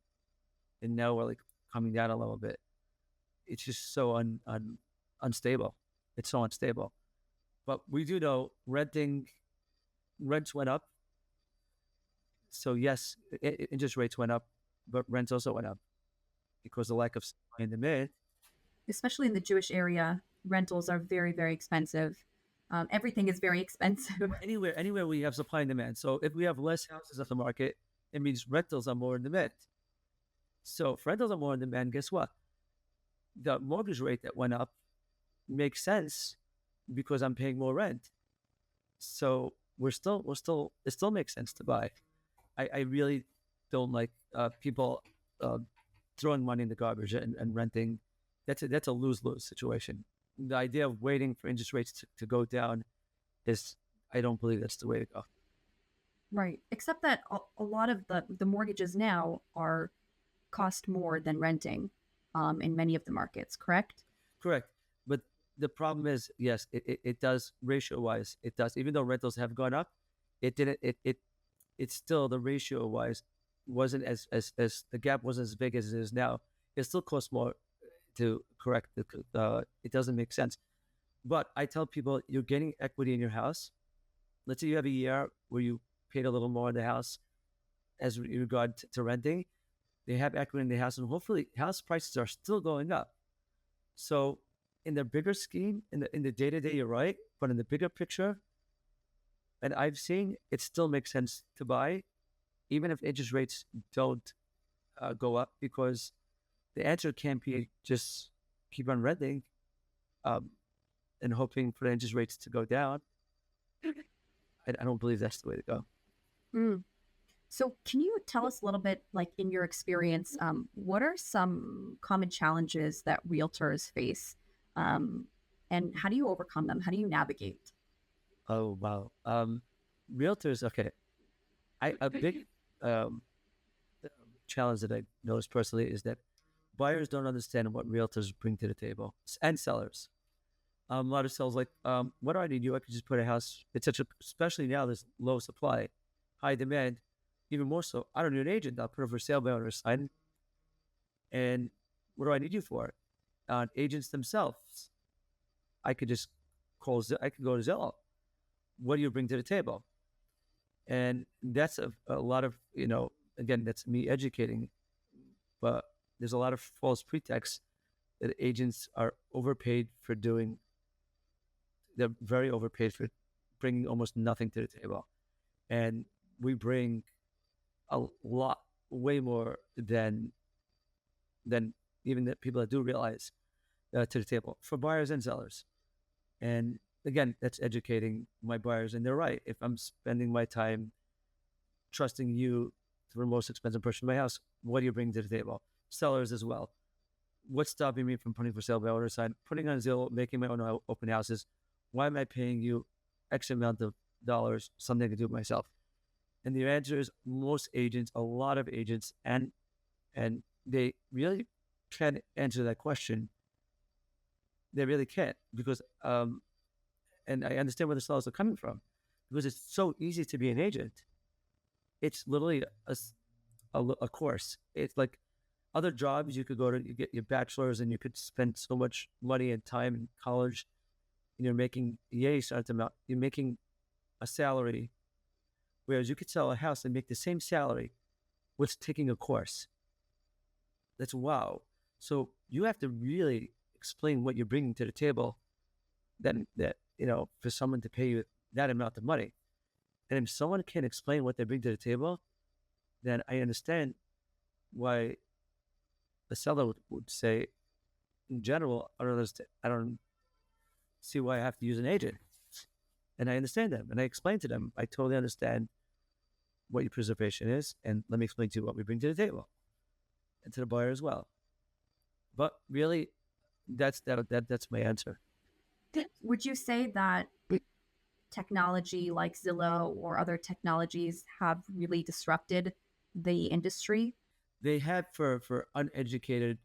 and now we're like coming down a little bit. It's just so unstable. It's so unstable. But we do know rents went up. So yes, interest rates went up, but rents also went up because the lack of supply and demand. Especially in the Jewish area, rentals are very, very expensive. Everything is very expensive. Anywhere we have supply and demand. So if we have less houses on the market, it means rentals are more in demand. So if rentals are more in demand, guess what? The mortgage rate that went up makes sense because I'm paying more rent. So it still makes sense to buy. I really don't like people throwing money in the garbage and renting. That's a lose-lose situation. The idea of waiting for interest rates to go down is, I don't believe that's the way to go. Right. Except that a lot of the mortgages now are cost more than renting in many of the markets, correct? Correct. But the problem is, yes, it does ratio wise. It does. Even though rentals have gone up, it didn't. It's still the ratio wise. wasn't as the gap wasn't as big as it is now. It still costs more to correct it doesn't make sense. But I tell people, you're getting equity in your house. Let's say you have a year where you paid a little more in the house as regard to renting. They have equity in the house, and hopefully house prices are still going up. So in the bigger scheme, in the day to day, you're right. But in the bigger picture, and I've seen it still makes sense to buy, even if interest rates don't go up, because the answer can't be just keep on renting um, and hoping for the interest rates to go down. I don't believe that's the way to go. Mm. So, can you tell us a little bit, like in your experience, what are some common challenges that realtors face, um, and how do you overcome them? How do you navigate? Oh wow, realtors. Okay, a big um, challenge that I noticed personally is that buyers don't understand what realtors bring to the table, and sellers. A lot of sellers like, what do I need you? I could just put a house. It's such a, especially now there's low supply, high demand, even more so. I don't need an agent. I'll put it for sale by owner's sign. And what do I need you for? Agents themselves. I could just I could go to Zillow. What do you bring to the table? And that's a lot of, again, that's me educating, but there's a lot of false pretexts that agents are overpaid for doing. They're very overpaid for bringing almost nothing to the table. And we bring a lot, way more than even the people that do realize to the table for buyers and sellers. And again, that's educating my buyers. And they're right. If I'm spending my time trusting you for the most expensive person in my house, what do you bring to the table? Sellers as well. What's stopping me from putting for sale by owner sign, putting on Zillow, making my own open houses? Why am I paying you X amount of dollars, something I can do it myself? And the answer is most agents, a lot of agents, and they really can't answer that question. They really can't because and I understand where the sellers are coming from because it's so easy to be an agent. It's literally a course. It's like other jobs you could go to, you get your bachelor's and you could spend so much money and time in college and you're making yay certain amount. You're making a salary, whereas you could sell a house and make the same salary with taking a course. That's wow. So you have to really explain what you're bringing to the table. That for someone to pay you that amount of money, and if someone can't explain what they bring to the table, then I understand why the seller would say, in general, I don't see why I have to use an agent. And I understand them, and I explain to them, I totally understand what your preservation is, and let me explain to you what we bring to the table, and to the buyer as well. But really, that's my answer. Would you say that technology like Zillow or other technologies have really disrupted the industry? They have for uneducated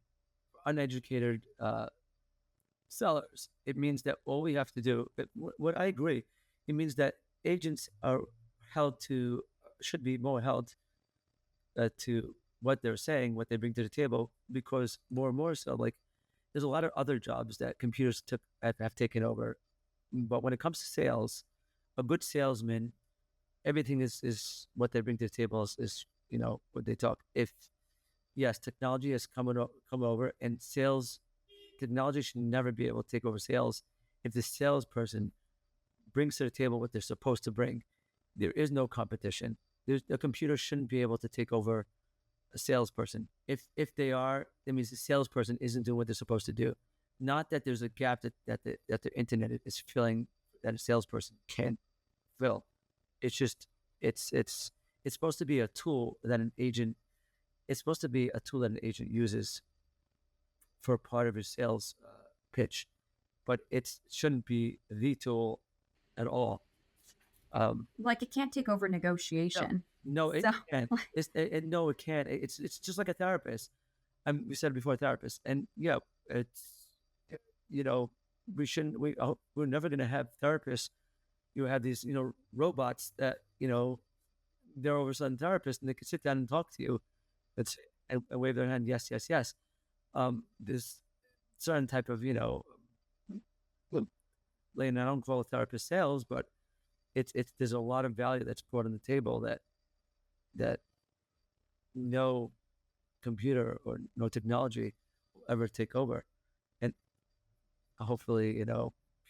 sellers. It means that all we have to do. What I agree, it means that agents are should be more held to what they're saying, what they bring to the table, because more and more so, like there's a lot of other jobs that computers have taken over. But when it comes to sales, a good salesman, everything is what they bring to the table is what they talk. If yes, technology has come over, and sales technology should never be able to take over sales. If the salesperson brings to the table what they're supposed to bring, there is no competition. A computer shouldn't be able to take over a salesperson. If they are, that means the salesperson isn't doing what they're supposed to do. Not that there's a gap that the internet is filling that a salesperson can't fill. It's just it's supposed to be a tool that an agent. It's supposed to be a tool that an agent uses for part of his sales pitch, but it shouldn't be the tool at all. Like it can't take over negotiation. No, it So, can't. No, it can't. It's just like a therapist. We said it before, a therapist, and yeah, it's you know we shouldn't. We're never going to have therapists. You have these robots that they're all of a sudden therapists and they can sit down and talk to you. It's and wave their hand, yes, yes, yes. This certain type of, and I don't call it therapist sales, but it's there's a lot of value that's brought on the table that no computer or no technology will ever take over. And hopefully,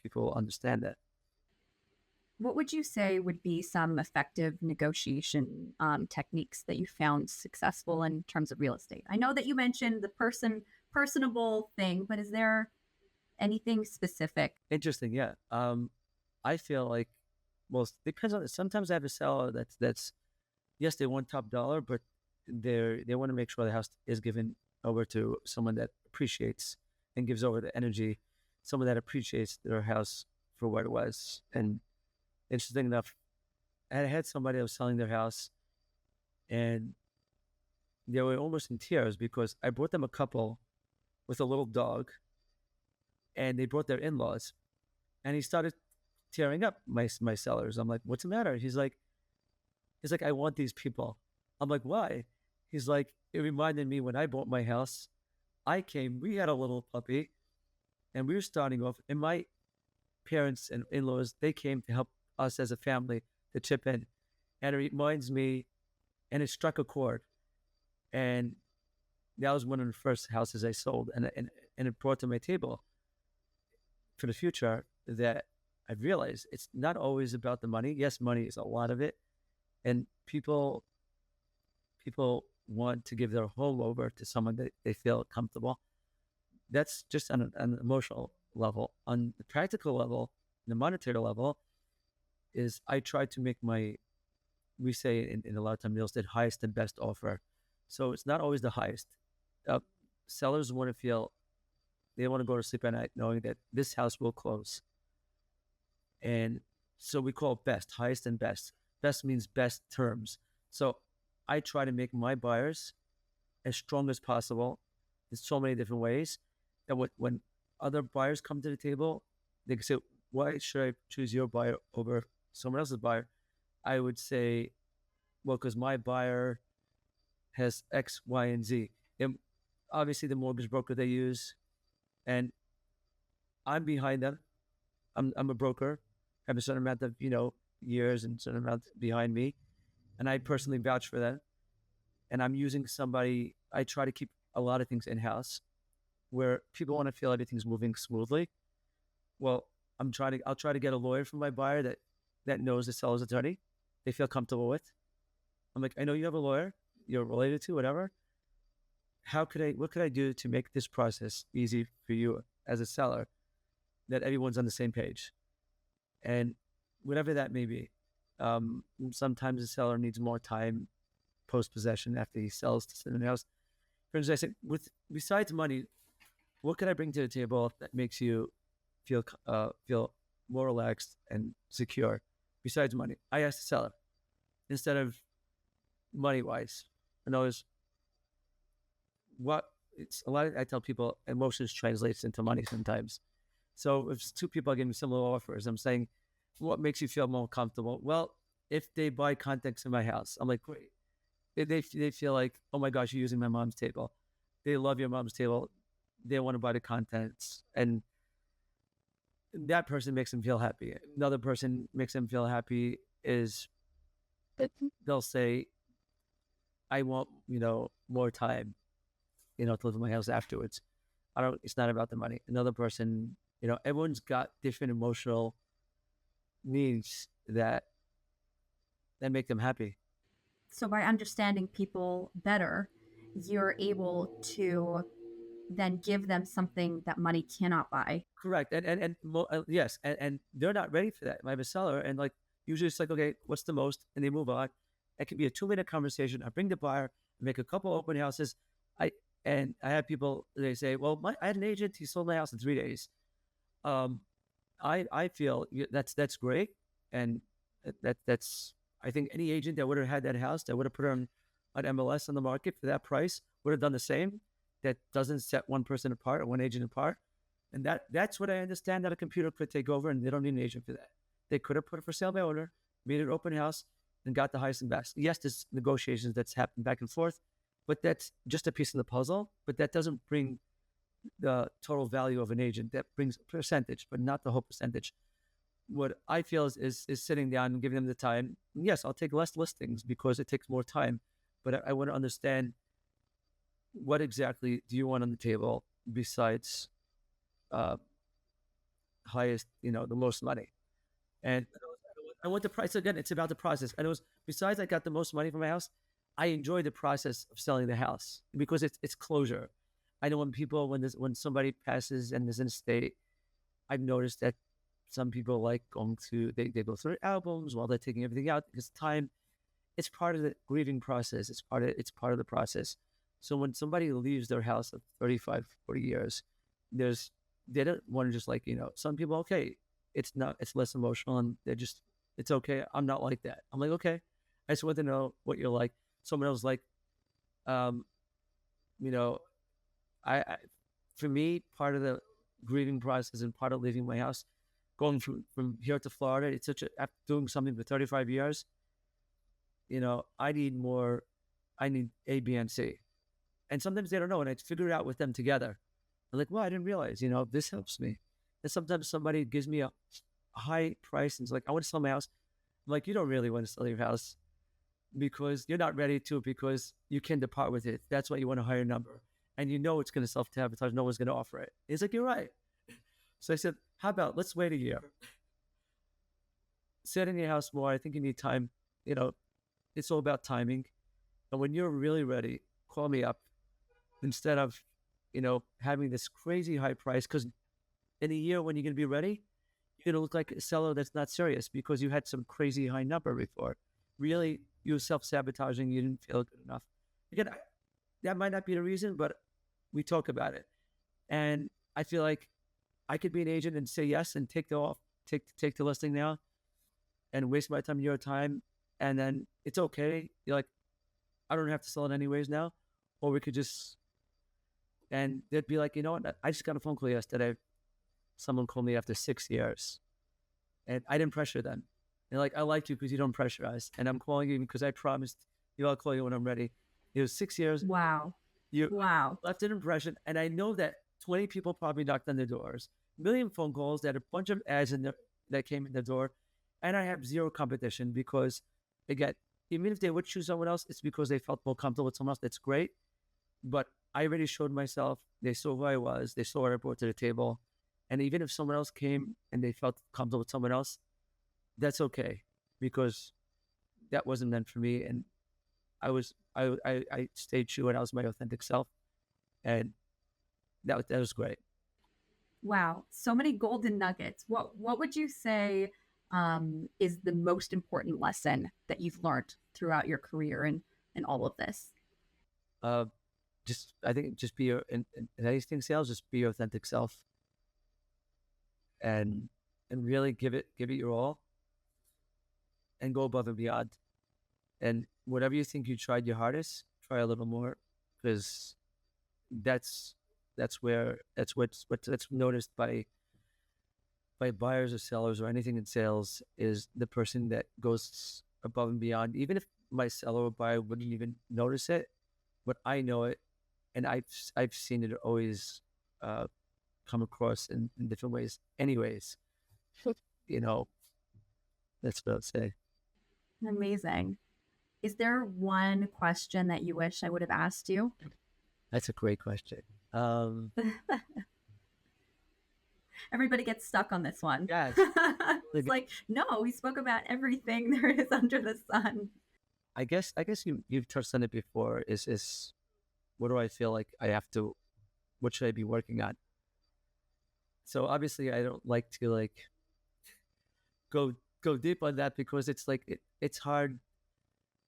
people understand that. What would you say would be some effective negotiation techniques that you found successful in terms of real estate? I know that you mentioned the personable thing, but is there anything specific? Interesting, yeah. I feel like, well, depends on. Sometimes I have a seller that's yes, they want top dollar, but they want to make sure the house is given over to someone that appreciates and gives over the energy, someone that appreciates their house for what it was. And interesting enough, I had somebody that was selling their house, and they were almost in tears because I brought them a couple with a little dog, and they brought their in-laws, and he started tearing up my sellers. I'm like, what's the matter? He's like, I want these people. I'm like, why? He's like, it reminded me when I bought my house. We had a little puppy, and we were starting off, and my parents and in-laws, they came to help us as a family to chip in. And it reminds me, and it struck a chord. And that was one of the first houses I sold. And it brought to my table for the future that I realized it's not always about the money. Yes, money is a lot of it. And people want to give their home over to someone that they feel comfortable. That's just on an emotional level. On the practical level, the monetary level, is I try to make we say in a lot of time real estate, highest and best offer. So it's not always the highest. Sellers want to feel, they want to go to sleep at night knowing that this house will close. And so we call it best, highest and best. Best means best terms. So I try to make my buyers as strong as possible in so many different ways that when other buyers come to the table, they can say, why should I choose your buyer over someone else's buyer? I would say, well, because my buyer has X, Y, and Z. And obviously the mortgage broker they use, and I'm behind them. I'm a broker, have a certain amount of, years and certain amount behind me. And I personally vouch for them. And I'm using somebody, I try to keep a lot of things in-house where people want to feel everything's moving smoothly. Well, I'll try to get a lawyer from my buyer that knows the seller's attorney, they feel comfortable with. I'm like, I know you have a lawyer you're related to, whatever. What could I do to make this process easy for you as a seller, that everyone's on the same page? And whatever that may be. Sometimes the seller needs more time post-possession after he sells to someone else. For instance, I said, besides money, what can I bring to the table that makes you feel more relaxed and secure besides money? I asked the seller instead of money-wise. And I tell people emotions translates into money sometimes. So if two people are giving similar offers, I'm saying, what makes you feel more comfortable? Well, if they buy contents in my house, I'm like, great. They feel like, oh my gosh, you're using my mom's table. They love your mom's table. They want to buy the contents. And that person makes them feel happy. Another person makes them feel happy is they'll say, I want, more time, to live in my house afterwards. It's not about the money. Another person, everyone's got different emotional needs that make them happy. So by understanding people better, you're able to then give them something that money cannot buy. Correct. Yes. And they're not ready for that. I have a seller, and usually it's like, okay, what's the most? And they move on. It can be a 2-minute conversation. I bring the buyer, make a couple open houses. I have people, they say, well, I had an agent, he sold my house in 3 days. I feel that's great. And that's, I think any agent that would have had that house, that would have put it on MLS on the market for that price, would have done the same. That doesn't set one person apart or one agent apart. And that's what I understand, that a computer could take over, and they don't need an agent for that. They could have put it for sale by owner, made it open house, and got the highest and best. Yes, there's negotiations that's happened back and forth, but that's just a piece of the puzzle. But that doesn't bring the total value of an agent. That brings a percentage, but not the whole percentage. What I feel is sitting down and giving them the time. Yes, I'll take less listings because it takes more time, but I want to understand what exactly do you want on the table besides uh, highest, the most money. And I want the price again. It's about the process. And it was besides I got the most money for my house. I enjoy the process of selling the house because it's closure. I know when somebody passes and is in a state, I've noticed that some people like going to they go through albums while they're taking everything out because time it's part of the grieving process. It's part of the process. So when somebody leaves their house of 35, 40 years, they don't want to just some people, okay, it's less emotional and it's okay. I'm not like that. I'm like, okay, I just want to know what you're like. Someone else like, um, you know, I for me, part of the grieving process and part of leaving my house, going from here to Florida, it's after doing something for 35 years, I need more, I need A, B, and C. And sometimes they don't know, and I figure it out with them together. I'm like, well, I didn't realize, this helps me. And sometimes somebody gives me a high price and it's like, I want to sell my house. I'm like, you don't really want to sell your house because you're not ready to, because you can depart with it. That's why you want a higher number. And it's going to self-sabotage. No one's going to offer it. He's like, you're right. So I said, how about let's wait a year. Sit in your house more. I think you need time. It's all about timing. And when you're really ready, call me up instead of, having this crazy high price. Because in a year when you're going to be ready, you're going to look like a seller that's not serious because you had some crazy high number before. Really, you were self-sabotaging. You didn't feel good enough. Again, that might not be the reason, but we talk about it. And I feel like I could be an agent and say yes and take the listing now and waste my time, your time. And then it's okay. You're like, I don't have to sell it anyways now. Or we could just, and they'd be like, you know what? I just got a phone call yesterday. Someone called me after 6 years and I didn't pressure them. They're like, I like you because you don't pressurize. And I'm calling you because I promised I'll call you when I'm ready. It was 6 years. Wow. You Wow. left an impression. And I know that 20 people probably knocked on their doors, a million phone calls, that a bunch of ads that came in the door. And I have zero competition because, again, even if they would choose someone else, it's because they felt more comfortable with someone else. That's great. But I already showed myself. They saw who I was. They saw what I brought to the table. And even if someone else came and they felt comfortable with someone else, that's okay because that wasn't meant for me. And I stayed true and I was my authentic self. And that was great. Wow. So many golden nuggets. What would you say is the most important lesson that you've learned throughout your career and all of this? Uh, I think just be in anything sales, just be your authentic self and really give it your all and go above and beyond. And whatever you think you tried your hardest, try a little more because that's what's noticed by buyers or sellers or anything in sales is the person that goes above and beyond. Even if my seller or buyer wouldn't even notice it, but I know it, and I've seen it always come across in different ways. Anyways, that's what I'd say. Amazing. Is there one question that you wish I would have asked you? That's a great question. Everybody gets stuck on this one. Yes. It's like, no, we spoke about everything there is under the sun. I guess you've touched on it before. Is what do I feel like I have to? What should I be working on? So obviously, I don't like to go deep on that because it's it's hard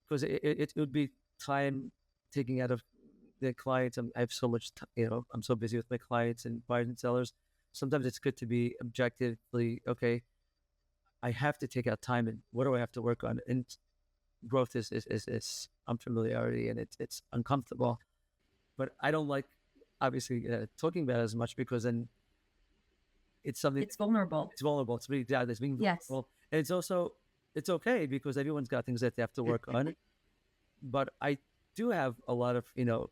because it would be time taking out of the clients. I have so much, I'm so busy with my clients and buyers and sellers. Sometimes it's good to be objectively, okay, I have to take out time and what do I have to work on? And growth is unfamiliarity and it's uncomfortable. But I don't like, obviously, talking about it as much because then it's something. It's vulnerable. It's vulnerable. It's really bad. It's being Yes. vulnerable. And it's also, it's okay because everyone's got things that they have to work on. But I do have a lot of, you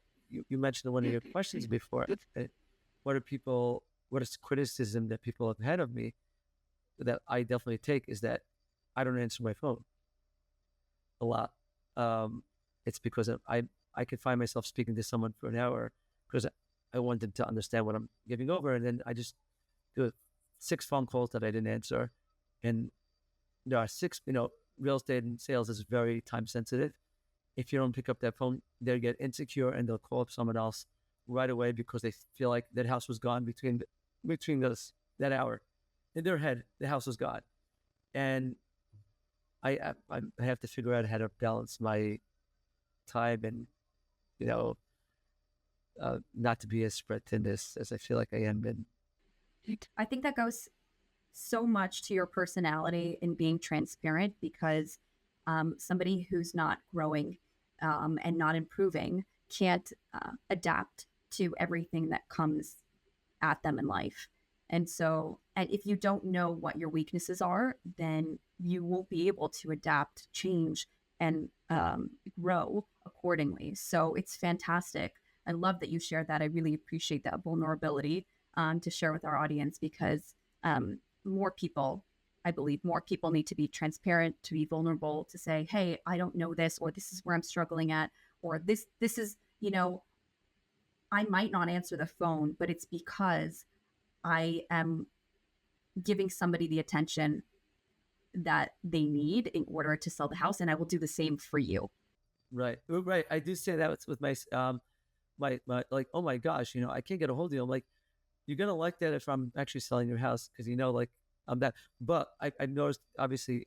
mentioned one of your questions before. What is criticism that people have had of me that I definitely take is that I don't answer my phone a lot. It's because I could find myself speaking to someone for an hour because I want them to understand what I'm giving over. And then I just do 6 phone calls that I didn't answer. And there are 6, real estate and sales is very time sensitive. If you don't pick up that phone, they'll get insecure and they'll call up someone else right away because they feel like that house was gone between that hour. In their head, the house was gone. And I have to figure out how to balance my time and, not to be as pretentious as I feel like I am. And I think that goes so much to your personality in being transparent because somebody who's not growing and not improving can't adapt to everything that comes at them in life. And so, and if you don't know what your weaknesses are, then you won't be able to adapt, change, and grow accordingly. So it's fantastic. I love that you shared that. I really appreciate that vulnerability to share with our audience because more people, I believe more people need to be transparent, to be vulnerable, to say, hey, I don't know this, or this is where I'm struggling at, or this is, I might not answer the phone, but it's because I am giving somebody the attention that they need in order to sell the house. And I will do the same for you. right. I do say that with my, my like, oh my gosh, I can't get a hold of you. I'm like, you're going to like that if I'm actually selling your house. Cause like I'm that, but I've noticed obviously,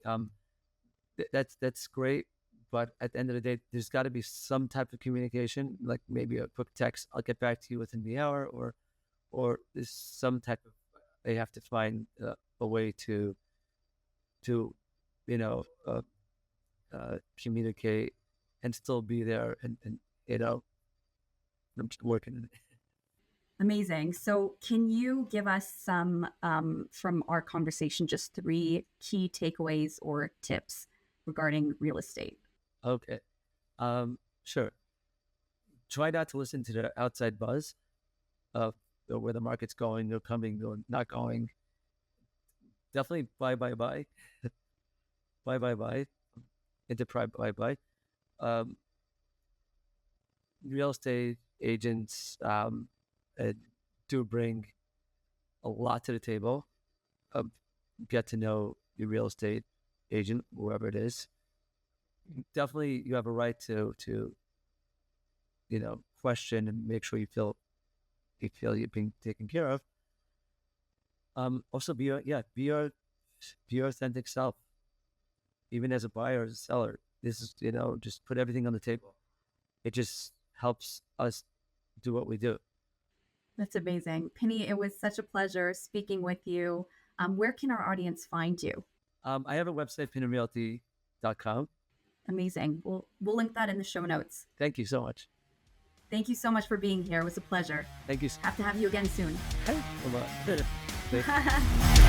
that's great. But at the end of the day, there's got to be some type of communication, like maybe a quick text. I'll get back to you within the hour, or there's some type of. They have to find a way to communicate and still be there, and I'm just working on it. Amazing. So can you give us some from our conversation, just 3 key takeaways or tips regarding real estate? Okay. Sure. Try not to listen to the outside buzz of where the market's going, or coming, or not going. Definitely buy. Buy. Into buy. Real estate agents do bring a lot to the table. Get to know your real estate agent, whoever it is. Definitely, you have a right to question and make sure you feel you're being taken care of. Also, be your authentic self, even as a buyer or as a seller. This is just put everything on the table. It just helps us do what we do. That's amazing. Penny, it was such a pleasure speaking with you. Where can our audience find you? I have a website, pinnyrealty.com. Amazing. We'll link that in the show notes. Thank you so much. Thank you so much for being here. It was a pleasure. Thank you. Have to have you again soon. Hey, come on.